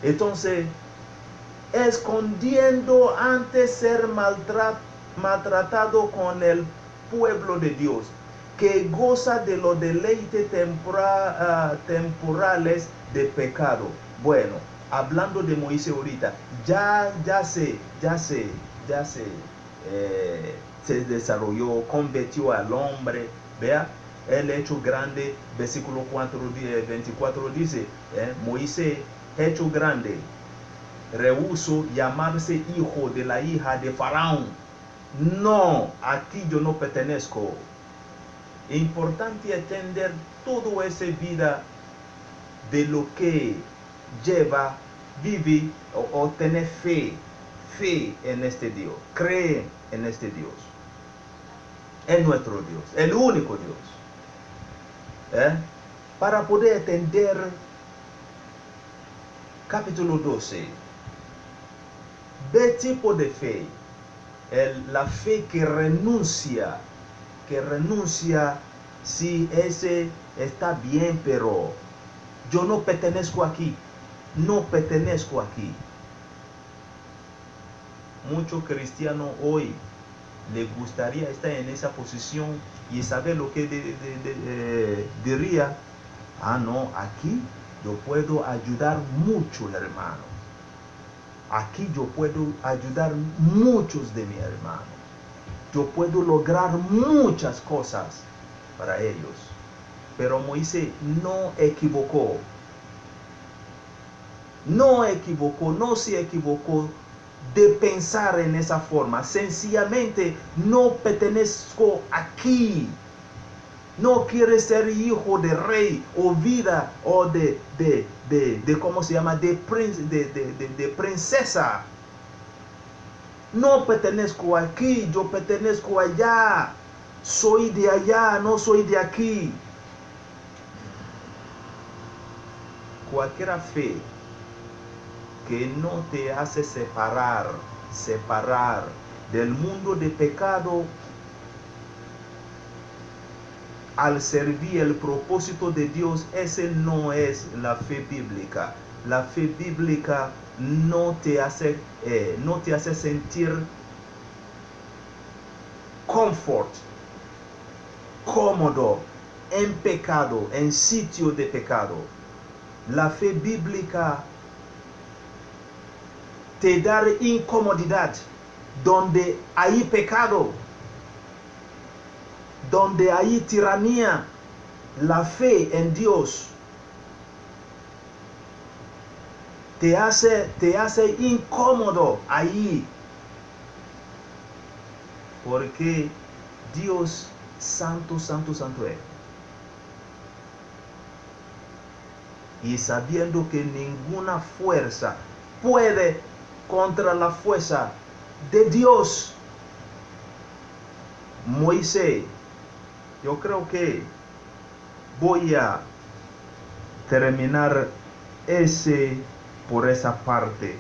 Entonces, escondiendo antes ser maltratado con el pueblo de Dios, que goza de los deleites temporales de pecado. Bueno, hablando de Moisés ahorita, ya se desarrolló, convirtió al hombre, vea, el hecho grande, versículo 24 dice, Moisés, hecho grande, rehusó llamarse hijo de la hija de Faraón. No, aquí yo no pertenezco. Importante entender toda esa vida de lo que lleva, vive o tener fe en este Dios, cree en este Dios, en nuestro Dios, el único Dios. Para poder entender capítulo 12, ¿qué tipo de fe? La fe que renuncia si ese está bien, pero yo no pertenezco aquí, Muchos cristianos hoy les gustaría estar en esa posición y saber lo que diría, no, aquí yo puedo ayudar mucho, hermano. Aquí yo puedo ayudar muchos de mis hermanos. Yo puedo lograr muchas cosas para ellos. Pero Moisés no se equivocó, de pensar en esa forma. Sencillamente no pertenezco aquí. No quiere ser hijo de rey o vida o de ¿cómo se llama? De princesa. No pertenezco aquí, yo pertenezco allá. Soy de allá, no soy de aquí. Cualquier fe que no te hace separar del mundo de pecado al servir el propósito de Dios, ese no es la fe bíblica. La fe bíblica no te hace sentir cómodo en pecado, en sitio de pecado. La fe bíblica te da incomodidad donde hay pecado, donde hay tiranía, la fe en Dios te hace incómodo ahí, porque Dios santo, santo, santo es. Y sabiendo que ninguna fuerza puede contra la fuerza de Dios, Moisés, yo creo que voy a terminar por esa parte.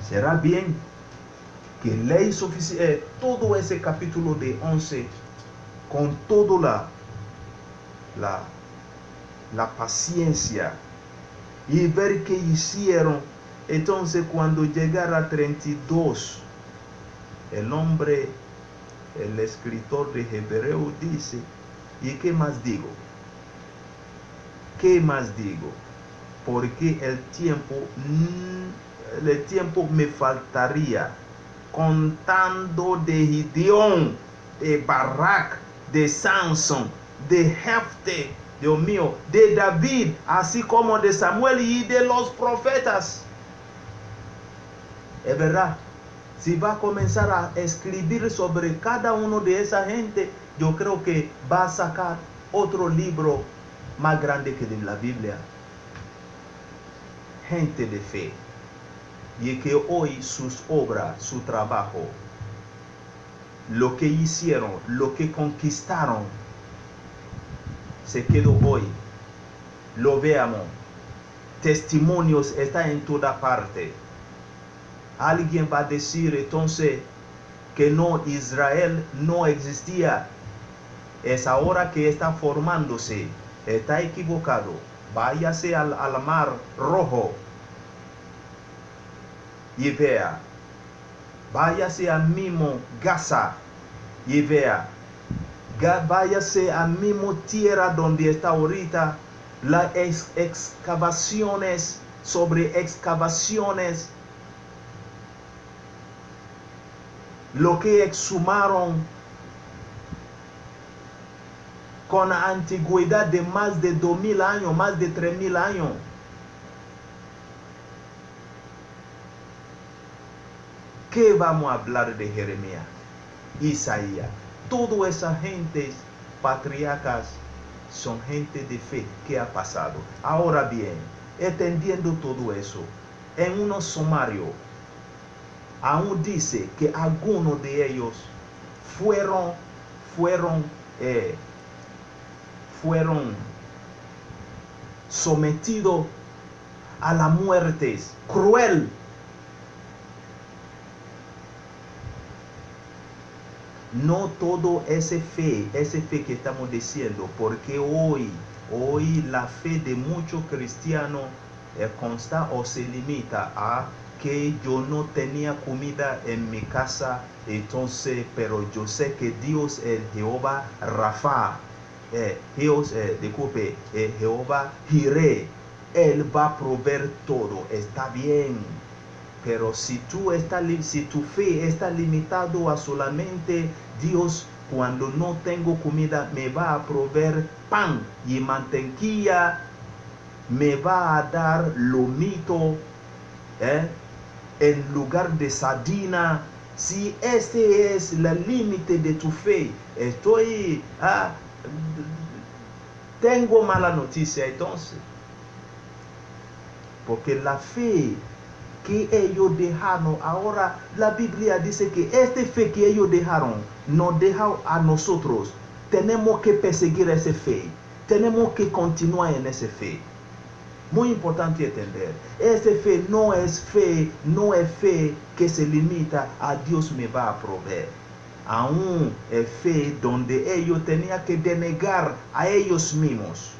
¿Será bien que ley suficiente todo ese capítulo de 11 con toda la paciencia y ver qué hicieron? Entonces cuando llegara a 32, el escritor de Hebreo dice, ¿y qué más digo? ¿Qué más digo? Porque el tiempo me faltaría contando de Gideón, de Barak, de Sansón, de Jefte, Dios mío, de David, así como de Samuel y de los profetas. Es verdad, si va a comenzar a escribir sobre cada uno de esa gente, yo creo que va a sacar otro libro más grande que de la Biblia. Gente de fe, y que hoy sus obras, su trabajo, lo que hicieron, lo que conquistaron, se quedó hoy. Lo veamos. Testimonios están en toda parte. Alguien va a decir entonces que no, Israel no existía. Es ahora que está formándose. Está equivocado. Váyase al mar Rojo y vea. Váyase al mismo Gaza y vea. Váyase al mismo tierra donde está ahorita. Las excavaciones sobre excavaciones. Lo que exhumaron con antigüedad de más de 2000 años, más de 3000 años. ¿Qué vamos a hablar de Jeremías, Isaías? Toda esa gente patriarcas son gente de fe que ha pasado. Ahora bien, entendiendo todo eso, en unos sumarios, aún dice que algunos de ellos fueron sometidos a la muerte cruel. No todo ese fe que estamos diciendo, porque hoy la fe de muchos cristianos consta o se limita a que yo no tenía comida en mi casa, entonces, pero yo sé que Dios es Jehová Rafa, Jehová Jireh, Él va a proveer todo, está bien. Pero si tu fe está limitado a solamente Dios, cuando no tengo comida me va a proveer pan y mantequilla, me va a dar lomito en lugar de sardina. Si este es el límite de tu fe, tengo mala noticia entonces, porque la fe que ellos dejaron, ahora la Biblia dice que esta fe que ellos dejaron nos deja a nosotros. Tenemos que perseguir esa fe, tenemos que continuar en esa fe. Muy importante entender, esta fe no es fe que se limita a Dios me va a proveer. Aún es fe donde ellos tenían que denegar a ellos mismos,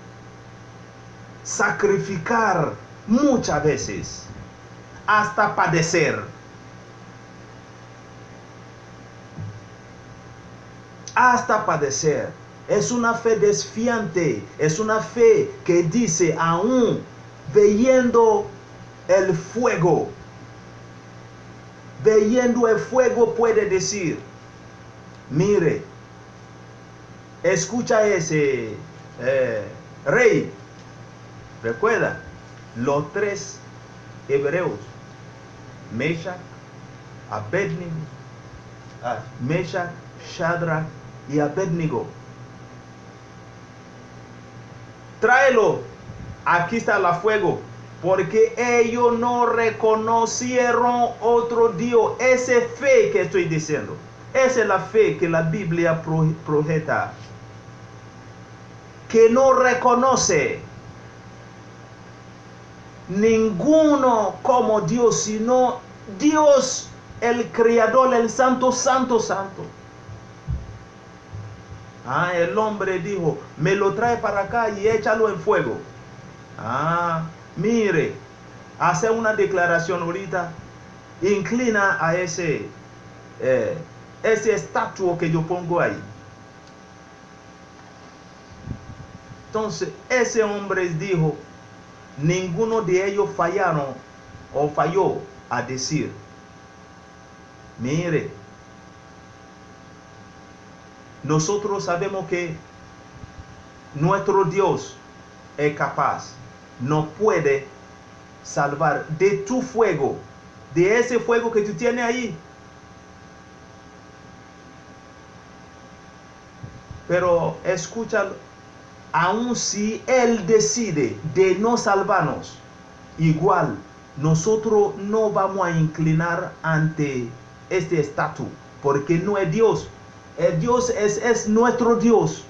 sacrificar muchas veces, hasta padecer. Hasta padecer. Es una fe desfiante. Es una fe que dice, aún viendo el fuego, viendo el fuego puede decir, mire, escucha ese rey. Recuerda, los tres hebreos, Meshach, Abednego, Meshach, Shadrach y Abednego. Tráelo, aquí está el fuego, porque ellos no reconocieron otro Dios. Esa fe que estoy diciendo, esa es la fe que la Biblia projeta, que no reconoce ninguno como Dios, sino Dios, el Creador, el Santo, Santo, Santo. El hombre dijo, me lo trae para acá y échalo en fuego. Mire, hace una declaración ahorita, inclina a ese estatua que yo pongo ahí. Entonces, ese hombre dijo, ninguno de ellos fallaron o falló a decir, mire, nosotros sabemos que nuestro Dios es capaz, nos puede salvar de tu fuego, de ese fuego que tú tienes ahí. Pero escúchalo, aun si Él decide de no salvarnos, igual nosotros no vamos a inclinar ante este estatua, porque no es Dios. El Dios es nuestro Dios.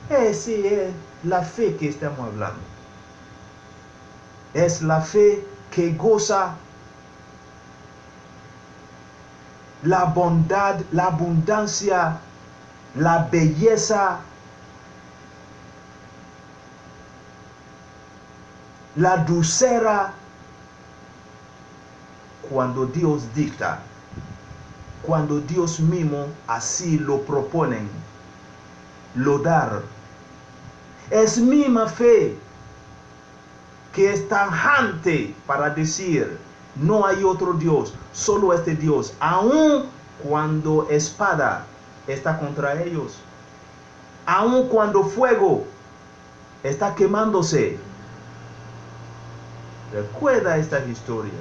Esa es la fe que estamos hablando. Es la fe que goza la bondad, la abundancia, la belleza, la dulzura, cuando Dios dicta, cuando Dios mismo así lo proponen, lo dar. Es misma fe que es tajante para decir, no hay otro Dios, solo este Dios, aun cuando espada está contra ellos, aun cuando fuego está quemándose. Recuerda esta historia.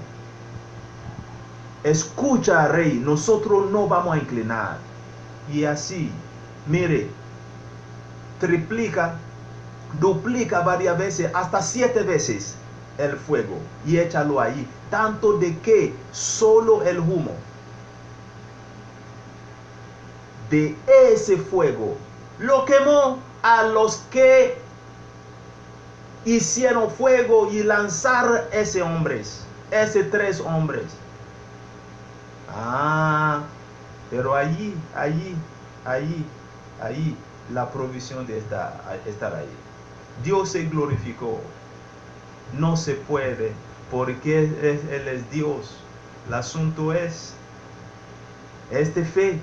Escucha, rey, nosotros no vamos a inclinar. Y así, mire, triplica, duplica varias veces, hasta 7 veces el fuego y échalo ahí. Tanto de que solo el humo de ese fuego lo quemó a los que hicieron fuego y lanzar ese hombres, ese 3 hombres. Pero allí, la provisión de estar ahí. Dios se glorificó. No se puede, porque Él es Dios. El asunto es esta fe,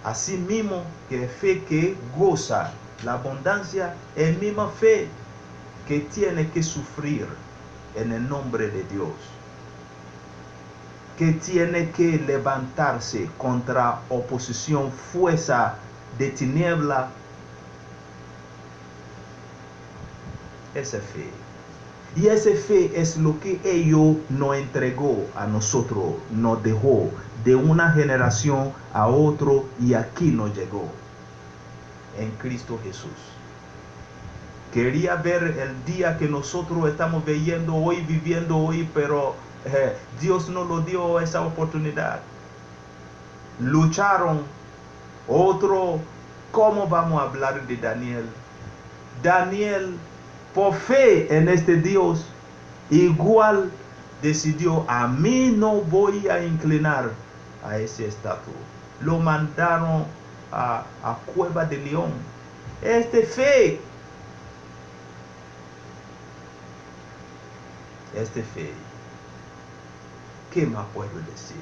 así mismo que fe que goza la abundancia, es misma fe que tiene que sufrir en el nombre de Dios, que tiene que levantarse contra oposición, fuerza de tiniebla. Esa fe. Y esa fe es lo que ellos nos entregó a nosotros, nos dejó de una generación a otro y aquí nos llegó en Cristo Jesús. Quería ver el día que nosotros estamos viviendo hoy, pero Dios no nos dio esa oportunidad. Lucharon. Otro, ¿cómo vamos a hablar de Daniel? Daniel, por fe en este Dios, igual decidió, a mí no voy a inclinar a ese estatua. Lo mandaron a Cueva de León. Fe. ¿Qué más puedo decir?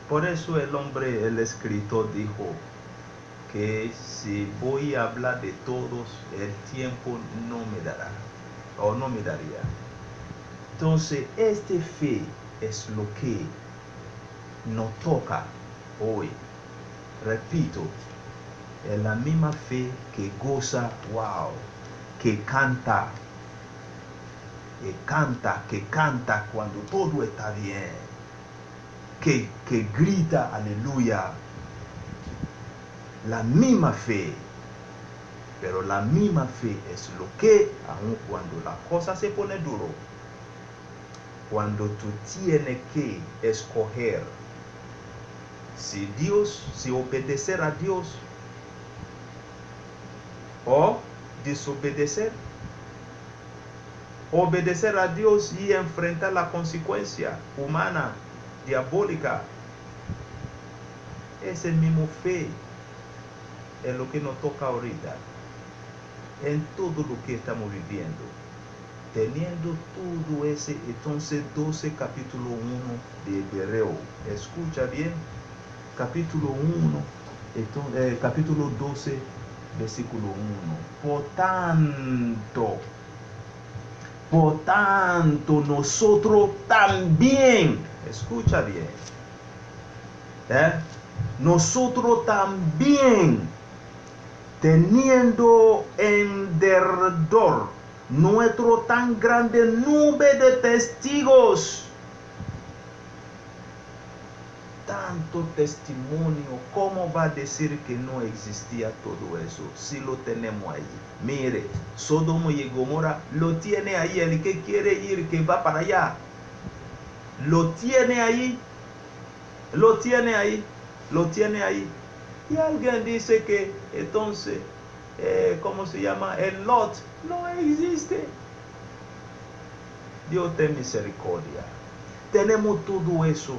Por eso el escritor dijo que si voy a hablar de todos, el tiempo no me dará, o no me daría. Entonces, fe es lo que nos toca hoy. Repito, es la misma fe que goza, wow, que canta cuando todo está bien, que grita aleluya. La misma fe, pero la misma fe es lo que, aun cuando la cosa se pone duro, cuando tú tienes que escoger si obedecer a Dios o desobedecer, obedecer a Dios y enfrentar la consecuencia humana, diabólica, es el mismo fe, es lo que nos toca ahorita, en todo lo que estamos viviendo. Teniendo todo ese, entonces 12 capítulo 1 de Hebreo, escucha bien, capítulo 1, capítulo 12, versículo 1. Por tanto, nosotros también, escucha bien, nosotros también, teniendo en derredor nuestro tan grande nube de testigos, tanto testimonio, ¿cómo va a decir que no existía todo eso si lo tenemos ahí? Mire, Sodoma y Gomorra lo tiene ahí, el que quiere ir, que va para allá, lo tiene ahí, lo tiene ahí, lo tiene ahí. Y alguien dice que entonces, ¿cómo se llama? El Lot no existe. Dios ten misericordia. Tenemos todo eso,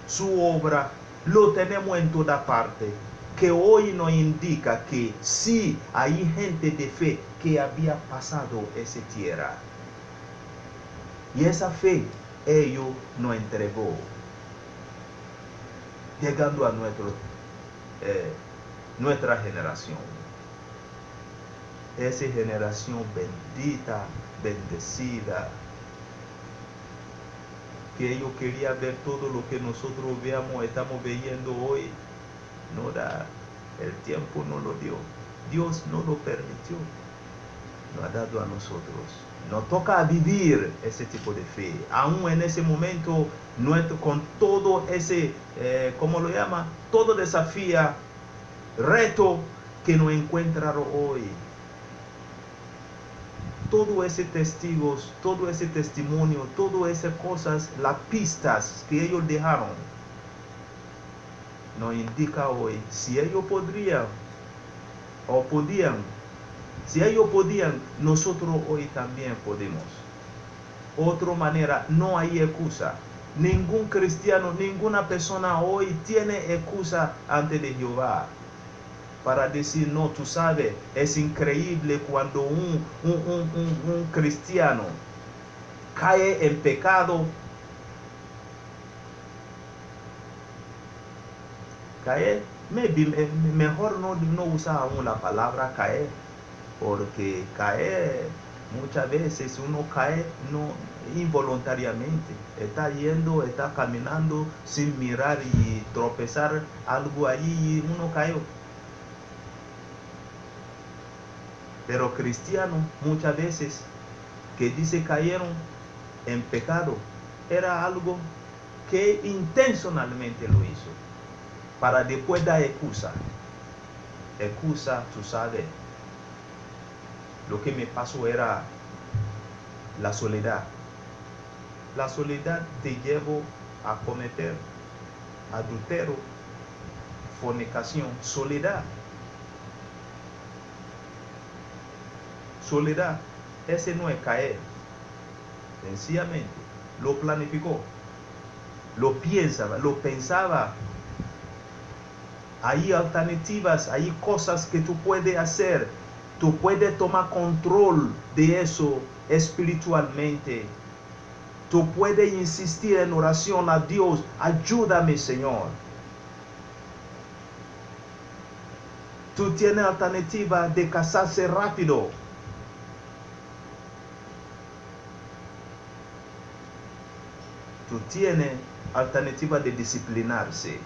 su obra, lo tenemos en toda parte, que hoy nos indica que sí hay gente de fe que había pasado esa tierra. Y esa fe, ellos nos entregó, llegando a nuestra generación. Esa generación bendita, bendecida, que ellos querían ver todo lo que nosotros estamos viendo hoy. No da, el tiempo no lo dio, Dios no lo permitió, lo ha dado a nosotros. Nos toca vivir ese tipo de fe, aún en ese momento, con todo ese, ¿cómo lo llama? Todo desafío, reto que nos encontraron hoy. Todo ese testigos, todo ese testimonio, todas esas cosas, las pistas que ellos dejaron, nos indica hoy, si ellos podrían, si ellos podían, nosotros hoy también podemos. Otra manera, no hay excusa. Ningún cristiano, ninguna persona hoy tiene excusa ante de Jehová para decir, no, tú sabes, es increíble cuando un cristiano cae en pecado, caer, mejor no usar aún la palabra caer, porque caer, muchas veces uno cae involuntariamente, está yendo, está caminando sin mirar y tropezar algo allí y uno cayó. Pero cristianos muchas veces que dice cayeron en pecado, era algo que intencionalmente lo hizo, para después dar excusa. Excusa, tú sabes, lo que me pasó era la soledad. La soledad te llevó a cometer adulterio, fornicación, soledad. Soledad, ese no es caer. Sencillamente, lo planificó, lo pensaba. Hay alternativas, hay cosas que tú puedes hacer. Tú puedes tomar control de eso espiritualmente. Tú puedes insistir en oración a Dios. Ayúdame, Señor. Tú tienes alternativa de casarse rápido. tú tienes alternativa de disciplinarse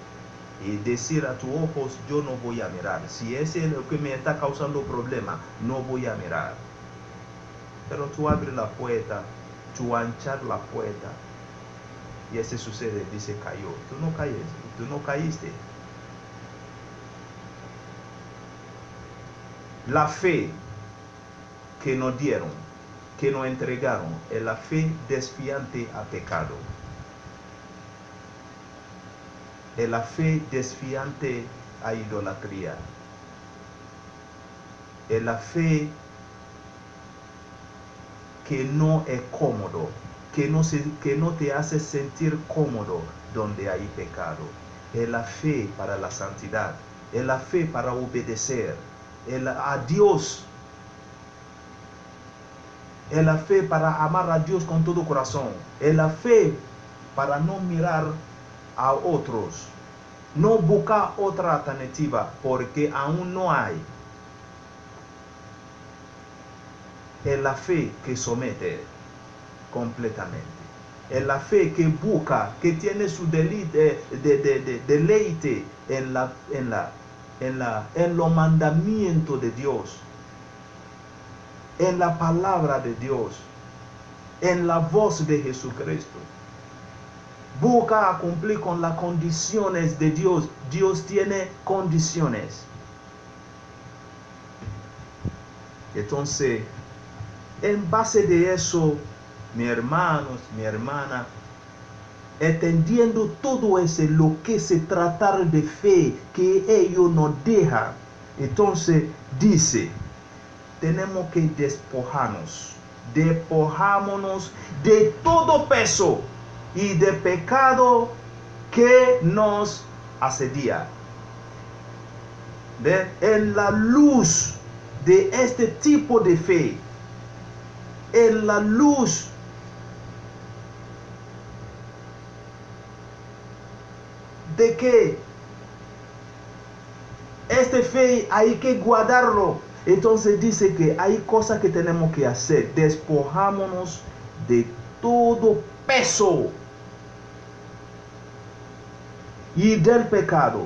y decir a tus ojos, yo no voy a mirar. Si ese es lo que me está causando problema, no voy a mirar. Pero tú abres la puerta, tú anchar la puerta, y ese sucede, dice, cayó. Tú no caíste. La fe que nos dieron, que nos entregaron, es la fe desfiante a pecado. Es la fe desfiante a idolatría. Es la fe que no es cómodo, que no te hace sentir cómodo donde hay pecado. Es la fe para la santidad. Es la fe para obedecer a Dios. Es la fe para amar a Dios con todo corazón. Es la fe para no mirar a otros, no buscar otra alternativa porque aún no hay. Es la fe que somete completamente. Es la fe que busca, que tiene su deleite en los mandamientos de Dios, en la palabra de Dios, en la voz de Jesucristo. Busca cumplir con las condiciones de Dios. Dios tiene condiciones. Entonces, en base de eso, mis hermanos, mi hermana, entendiendo todo eso, lo que se trata de fe que ellos nos dejan, entonces dice, tenemos que despojarnos de todo peso y de pecado que nos asedia. ¿Ve? En la luz de este tipo de fe, en la luz de que este fe hay que guardarlo. Entonces dice que hay cosas que tenemos que hacer. Despojámonos de todo peso y del pecado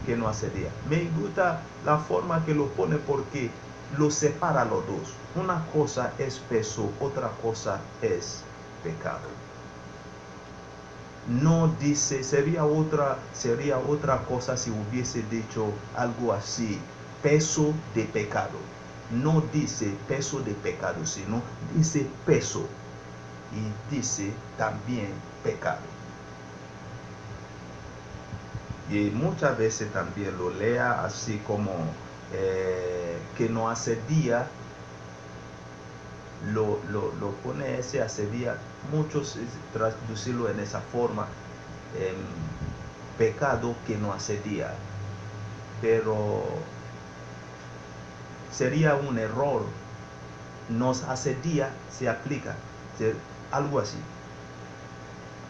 que nos asedia. Me gusta la forma que lo pone porque lo separa los dos. Una cosa es peso, otra cosa es pecado. No dice, sería otra cosa si hubiese dicho algo así, peso de pecado. No dice peso de pecado, sino dice peso y dice también pecado. Y muchas veces también lo lea así como que no asedia, lo pone ese asedia, muchos traducirlo en esa forma, pecado que no asedia, pero sería un error. Nos asedia, se aplica, algo así,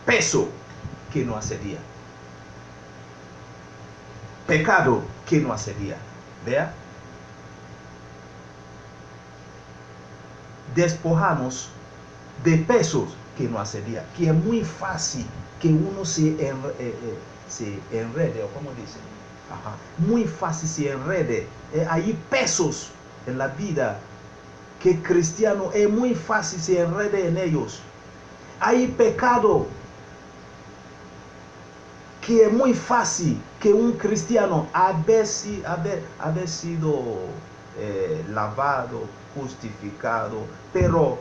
peso que no asedia, pecado que no asedia. Vea, despojamos de pesos que no asedia, que es muy fácil que uno se enrede, o como dice, muy fácil se enrede. Hay pesos en la vida que cristiano es muy fácil se enrede en ellos. Hay pecado que es muy fácil que un cristiano haber sido lavado, justificado, pero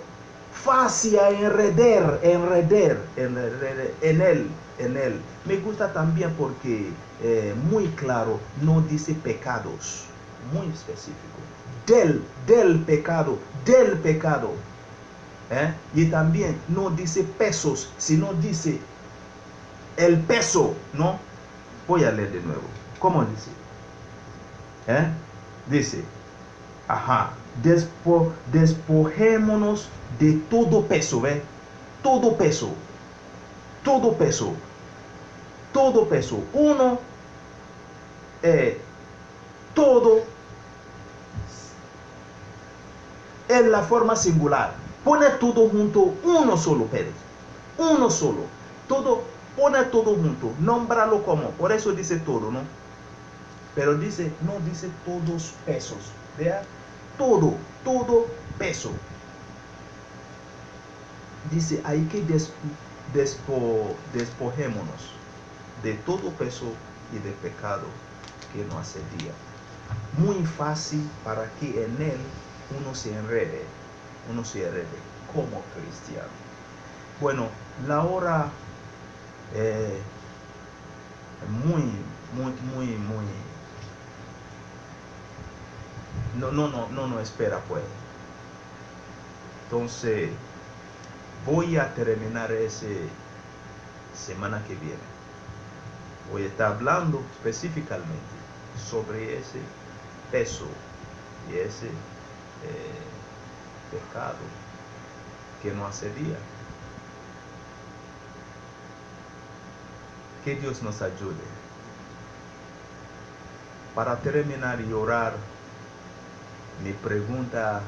fácil a enredar en él. Me gusta también porque muy claro, no dice pecados, muy específico, del pecado, y también no dice pesos, sino dice el peso, ¿no? Voy a leer de nuevo. ¿Cómo dice? Dice, despojémonos de todo peso, ¿ve? Todo peso. Uno, todo es la forma singular. Pone todo junto, uno solo, Pedro. Uno solo. Todo, pone todo junto, nómbralo como, por eso dice todo, ¿no? Pero dice, no dice todos pesos, vea, todo peso. Dice, hay que despojémonos de todo peso y de pecado que nos asedia. Muy fácil para que en él uno se enrede como cristiano. Bueno, la hora muy no espera pues. Entonces voy a terminar ese semana que viene. Voy a estar hablando específicamente sobre ese peso y ese pecado que nos asedia. Que Dios nos ayude. Para terminar y orar, mi pregunta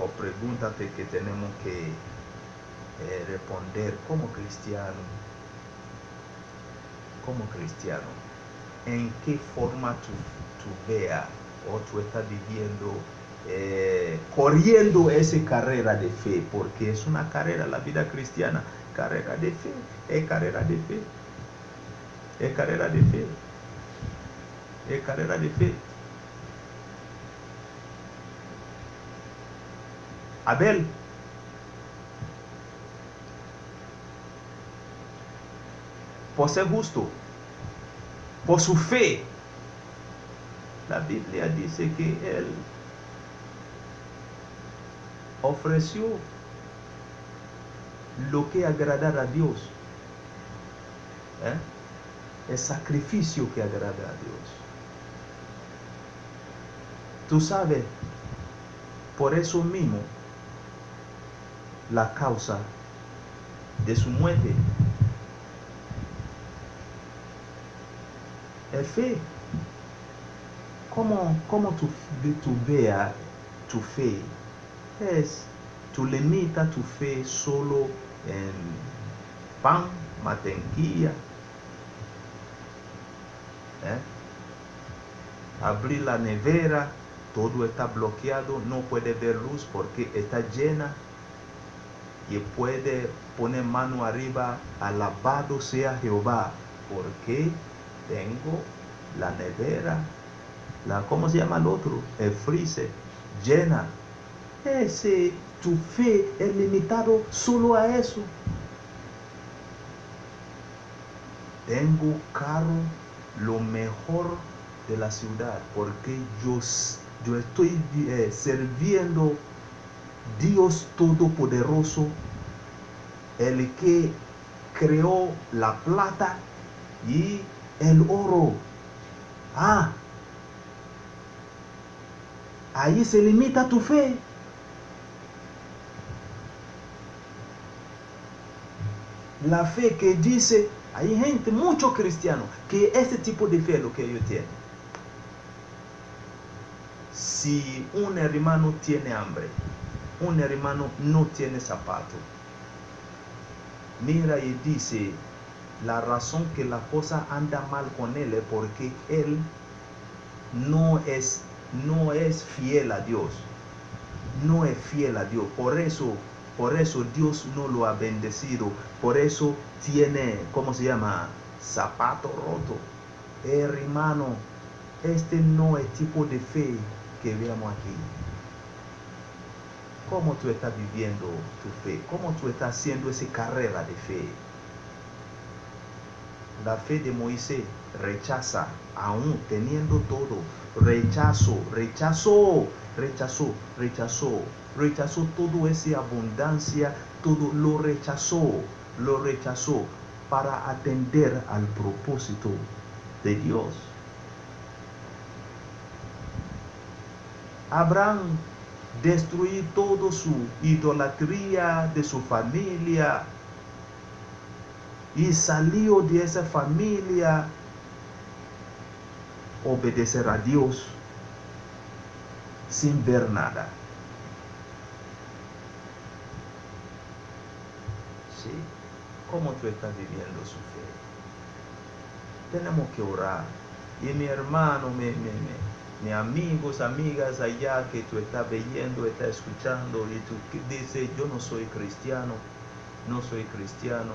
o pregúntate que tenemos que responder como cristiano, en qué forma tú veas o tú estás viviendo, corriendo esa carrera de fe, porque es una carrera, la vida cristiana, carrera de fe, es carrera de fe, es carrera de fe, es carrera de fe. Abel, por ser justo, por su fe, la Biblia dice que él ofreció lo que agradara a Dios, el sacrificio que agrada a Dios. Tú sabes, por eso mismo, la causa de su muerte es fe. ¿Cómo tú veas tu fe? Tú limitas tu fe solo en pan, mantequilla, abrir la nevera, todo está bloqueado, no puede ver luz porque está llena, y puede poner mano arriba, alabado sea Jehová, porque tengo la nevera, ¿cómo se llama el otro? El freezer llena. Tu fe es limitado solo a eso. Tengo carro, lo mejor de la ciudad, porque yo estoy sirviendo Dios Todopoderoso, el que creó la plata y el oro. Ahí se limita tu fe. La fe que dice, hay gente, muchos cristianos, que este tipo de fe es lo que ellos tienen. Si un hermano tiene hambre, un hermano no tiene zapato, mira y dice, la razón que la cosa anda mal con él es porque él no es fiel a Dios. No es fiel a Dios. Por eso Dios no lo ha bendecido. Por eso tiene, ¿cómo se llama? Zapato roto. Hermano, este no es tipo de fe que veamos aquí. ¿Cómo tú estás viviendo tu fe? ¿Cómo tú estás haciendo esa carrera de fe? La fe de Moisés rechaza, aún teniendo todo. Rechazó toda esa abundancia, todo lo rechazó para atender al propósito de Dios. Abraham destruyó toda su idolatría de su familia y salió de esa familia obedecer a Dios sin ver nada. Sí. ¿Cómo tú estás viviendo su fe? Tenemos que orar. Y mi hermano, mis amigos, amigas allá que tú estás viendo, estás escuchando y tú dices, yo no soy cristiano, no soy cristiano.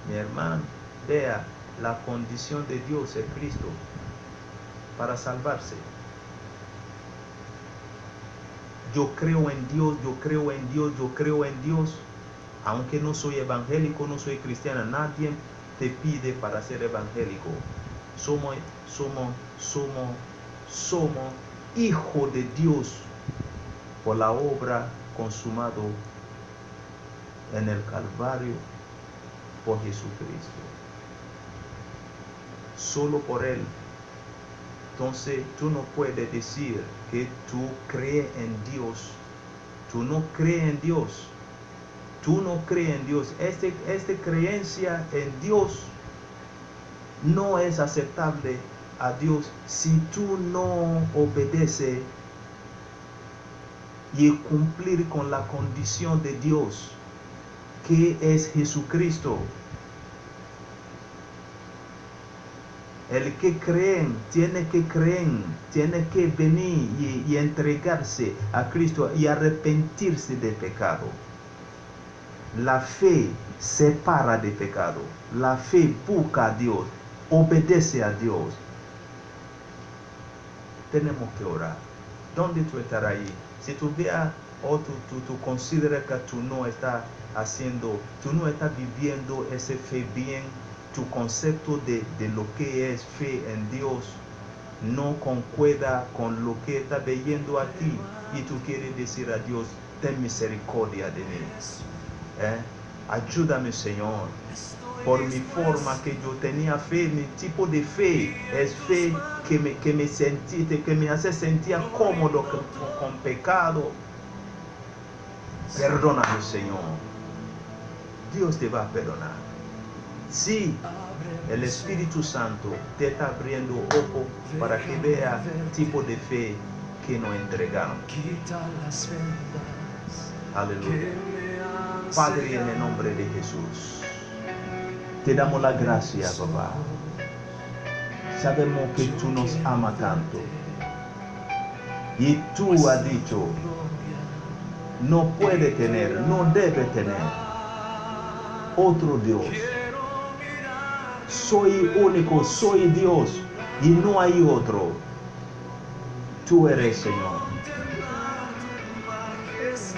Mi hermano, vea, la condición de Dios es Cristo para salvarse. Yo creo en Dios, yo creo en Dios, yo creo en Dios. Aunque no soy evangélico, no soy cristiano, nadie te pide para ser evangélico. Somos hijos de Dios por la obra consumado en el Calvario por Jesucristo. Solo por Él. Entonces tú no puedes decir que tú crees en Dios. Tú no crees en Dios. Tú no crees en Dios. Esta creencia en Dios no es aceptable a Dios si tú no obedeces y cumplir con la condición de Dios, que es Jesucristo. El que cree tiene que venir y entregarse a Cristo y arrepentirse del pecado. La fe separa de pecado. La fe busca a Dios, obedece a Dios. Tenemos que orar. ¿Dónde tú estarás ahí? Si tú veas o tú consideras que tú no estás viviendo esa fe bien, tu concepto de lo que es fe en Dios no concuerda con lo que está viendo a ti, y tú quieres decir a Dios, ten misericordia de mí. Ayúdame, Señor, por mi forma que yo tenía fe. Mi tipo de fe es fe que me hace sentir cómodo con pecado. Perdóname, Señor. Dios te va a perdonar. Sí, el Espíritu Santo te está abriendo ojo para que vea el tipo de fe que nos entregamos. Aleluya. Padre, en el nombre de Jesús, te damos la gracia, papá. Sabemos que tú nos amas tanto. Y tú has dicho, no puede tener, no debe tener otro Dios. Soy único, soy Dios y no hay otro. Tú eres, Señor.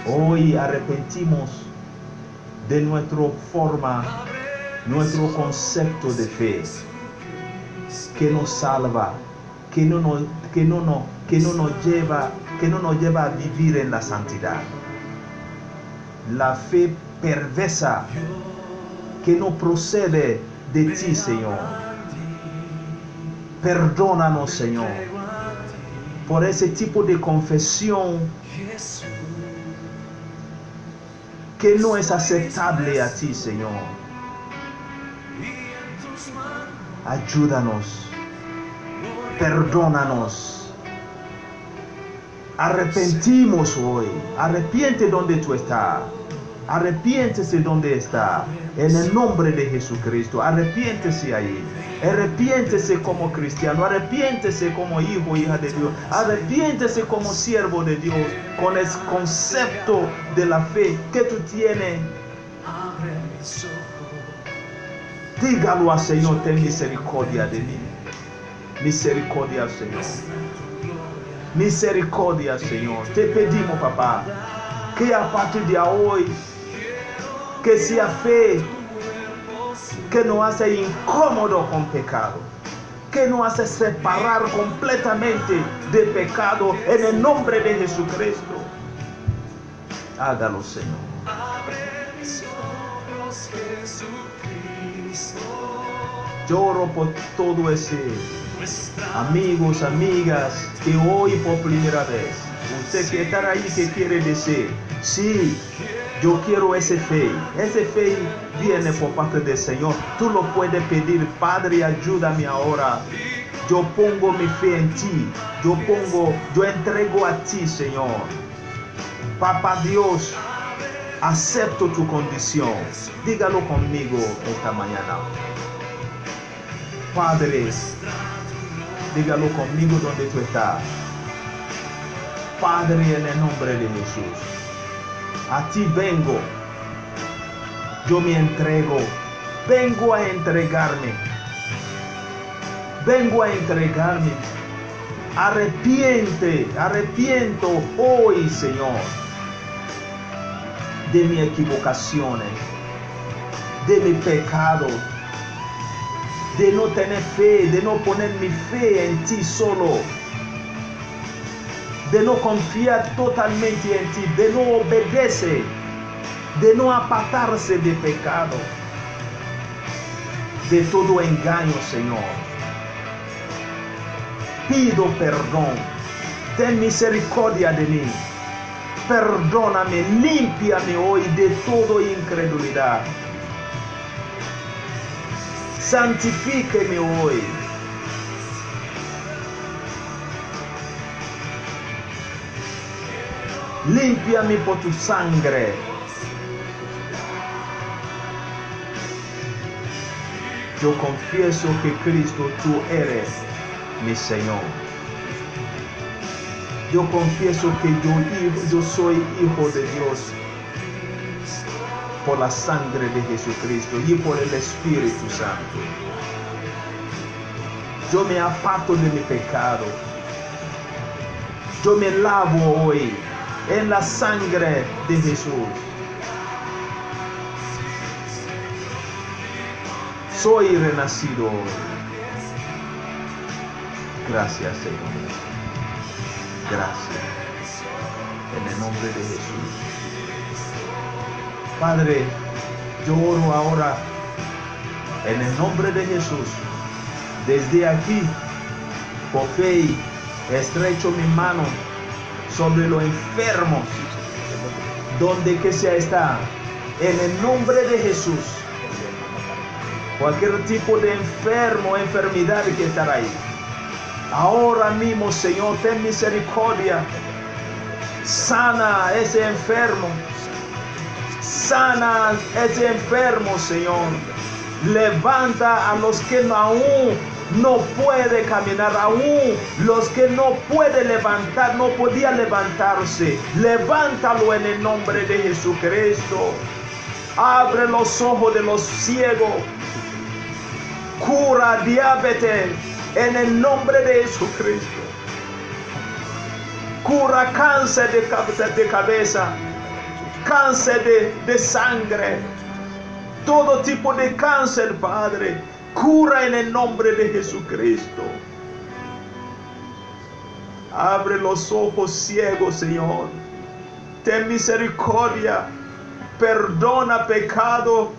Hoy arrepentimos de nuestra forma, nuestro concepto de fe que nos salva, que no nos lleva a vivir en la santidad. La fe perversa que no procede de ti, Señor. Perdónanos, Señor, por ese tipo de confesión que no es aceptable a ti, Señor. Ayúdanos, perdónanos. Arrepentimos hoy. Arrepiente donde tú estás. Arrepiéntese donde está. En el nombre de Jesucristo. Arrepiéntese ahí. Arrepiéntese como cristiano. Arrepiéntese como hijo, hija de Dios. Arrepiéntese como siervo de Dios. Con el concepto de la fe que tú tienes. Dígalo al Señor, ten misericordia de mí. Misericordia al Señor. Misericordia, Señor. Te pedimos, papá, que a partir de hoy, que sea fe que nos hace incómodo con pecado, que nos hace separar completamente de pecado en el nombre de Jesucristo. Hágalo, Señor. Lloro por todo ese amigos, amigas que hoy por primera vez, usted que está ahí, que quiere decir, sí, yo quiero esa fe viene por parte del Señor. Tú lo puedes pedir, Padre, ayúdame ahora. Yo pongo mi fe en ti, yo entrego a ti, Señor. Papá Dios, Acepto tu condición. Dígalo conmigo esta mañana. Padre, dígalo conmigo donde tú estás. Padre, en el nombre de Jesús, a ti vengo. Yo me entrego. Vengo a entregarme. Vengo a entregarme. Arrepiento hoy, Señor, de mis equivocaciones, de mi pecado, de no tener fe, de no poner mi fe en ti solo, de no confiar totalmente en ti, de no obedecer, de no apartarse de pecado, de todo engaño, Señor. Pido perdón, ten misericordia de mí, perdóname, límpiame hoy de toda incredulidad. Santifíqueme hoy. Límpiame por tu sangre. Yo confieso que Cristo, tú eres mi Señor. Yo confieso que yo soy hijo de Dios por la sangre de Jesucristo y por el Espíritu Santo. Yo me aparto de mi pecado. Yo me lavo hoy en la sangre de Jesús. Soy renacido hoy. Gracias, Señor. Gracias. En el nombre de Jesús. Padre, yo oro ahora en el nombre de Jesús. Desde aquí, por fe, estrecho mi mano sobre los enfermos, donde que sea está, en el nombre de Jesús. Cualquier tipo de enfermedad que estará ahí. Ahora mismo, Señor, ten misericordia. Sana a ese enfermo. Sana a ese enfermo, Señor. Levanta a los que aún no puede caminar, aún los que no puede levantar, no podía levantarse. Levántalo en el nombre de Jesucristo. Abre los ojos de los ciegos. Cura diabetes en el nombre de Jesucristo. Cura cáncer de cabeza, cáncer de sangre, todo tipo de cáncer, Padre. Cura en el nombre de Jesucristo. Abre los ojos ciegos, Señor. Ten misericordia. Perdona pecado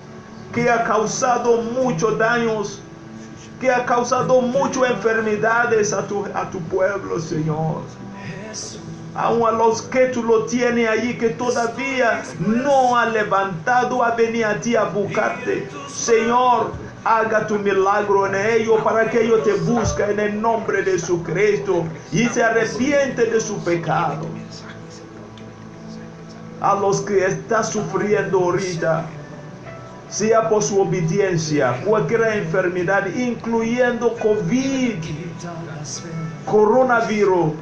que ha causado muchos daños, que ha causado muchas enfermedades a tu pueblo, Señor. Aún a los que tú lo tienes allí, que todavía no ha levantado a venir a ti a buscarte, Señor, haga tu milagro en ellos para que ellos te busquen en el nombre de Jesucristo y se arrepienten de su pecado. A los que están sufriendo ahorita, sea por su obediencia, cualquier enfermedad, incluyendo COVID, coronavirus,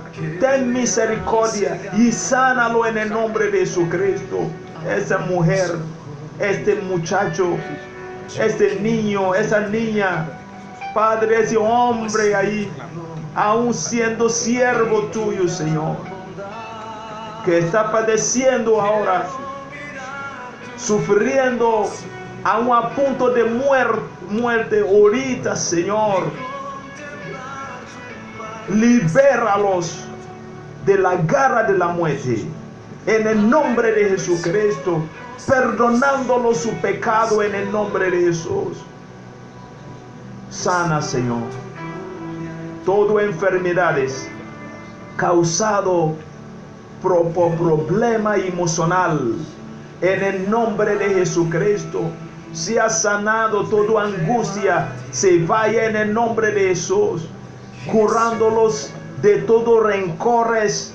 ten misericordia y sánalo en el nombre de Jesucristo. Esa mujer, este muchacho, este niño, esa niña, Padre, ese hombre ahí, aún siendo siervo tuyo, Señor, que está padeciendo ahora, sufriendo, aún a punto de muerte ahorita, Señor. Libéralos de la garra de la muerte en el nombre de Jesucristo, perdonándolos su pecado en el nombre de Jesús. Sana, Señor, todas enfermedades causado por problema emocional, en el nombre de Jesucristo. Sea sanado toda angustia, se vaya en el nombre de Jesús, curándolos de todo rencores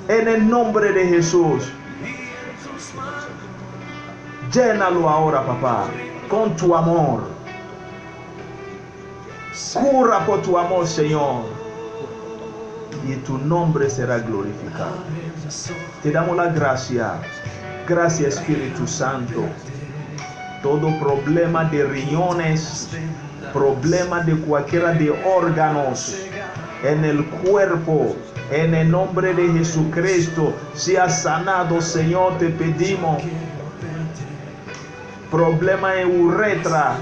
en el nombre de Jesús. Llénalo ahora, papá, con tu amor. Cura por tu amor, Señor. Y tu nombre será glorificado. Te damos la gracia. Gracias, Espíritu Santo. Todo problema de riñones, problema de cualquiera de órganos en el cuerpo, en el nombre de Jesucristo, sea sanado, Señor, te pedimos. Problema en uretra,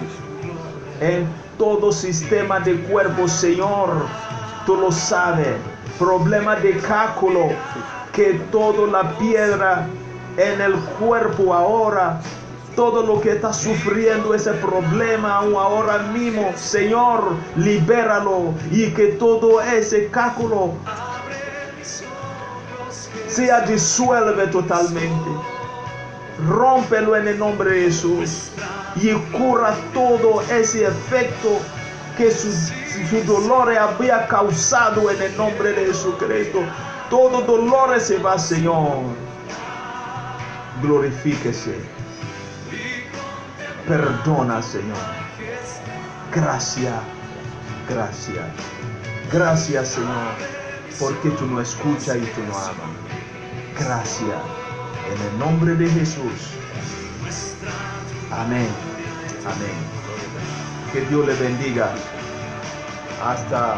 en todo sistema de cuerpo, Señor, tú lo sabes. Problema de cálculo, que toda la piedra en el cuerpo ahora, todo lo que está sufriendo ese problema ahora mismo, Señor, libéralo y que todo ese cálculo sea disuelve totalmente. Rómpelo en el nombre de Jesús y cura todo ese efecto que su dolor había causado en el nombre de Jesucristo. Todo dolor se va, Señor. Glorifíquese. Perdona, Señor. Gracias, gracias. Gracias, Señor, porque tú no escuchas y tú no amas. Gracias. En el nombre de Jesús. Amén. Amén. Que Dios le bendiga. Hasta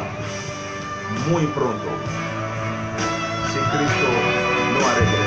muy pronto. Si Cristo no ha regresado.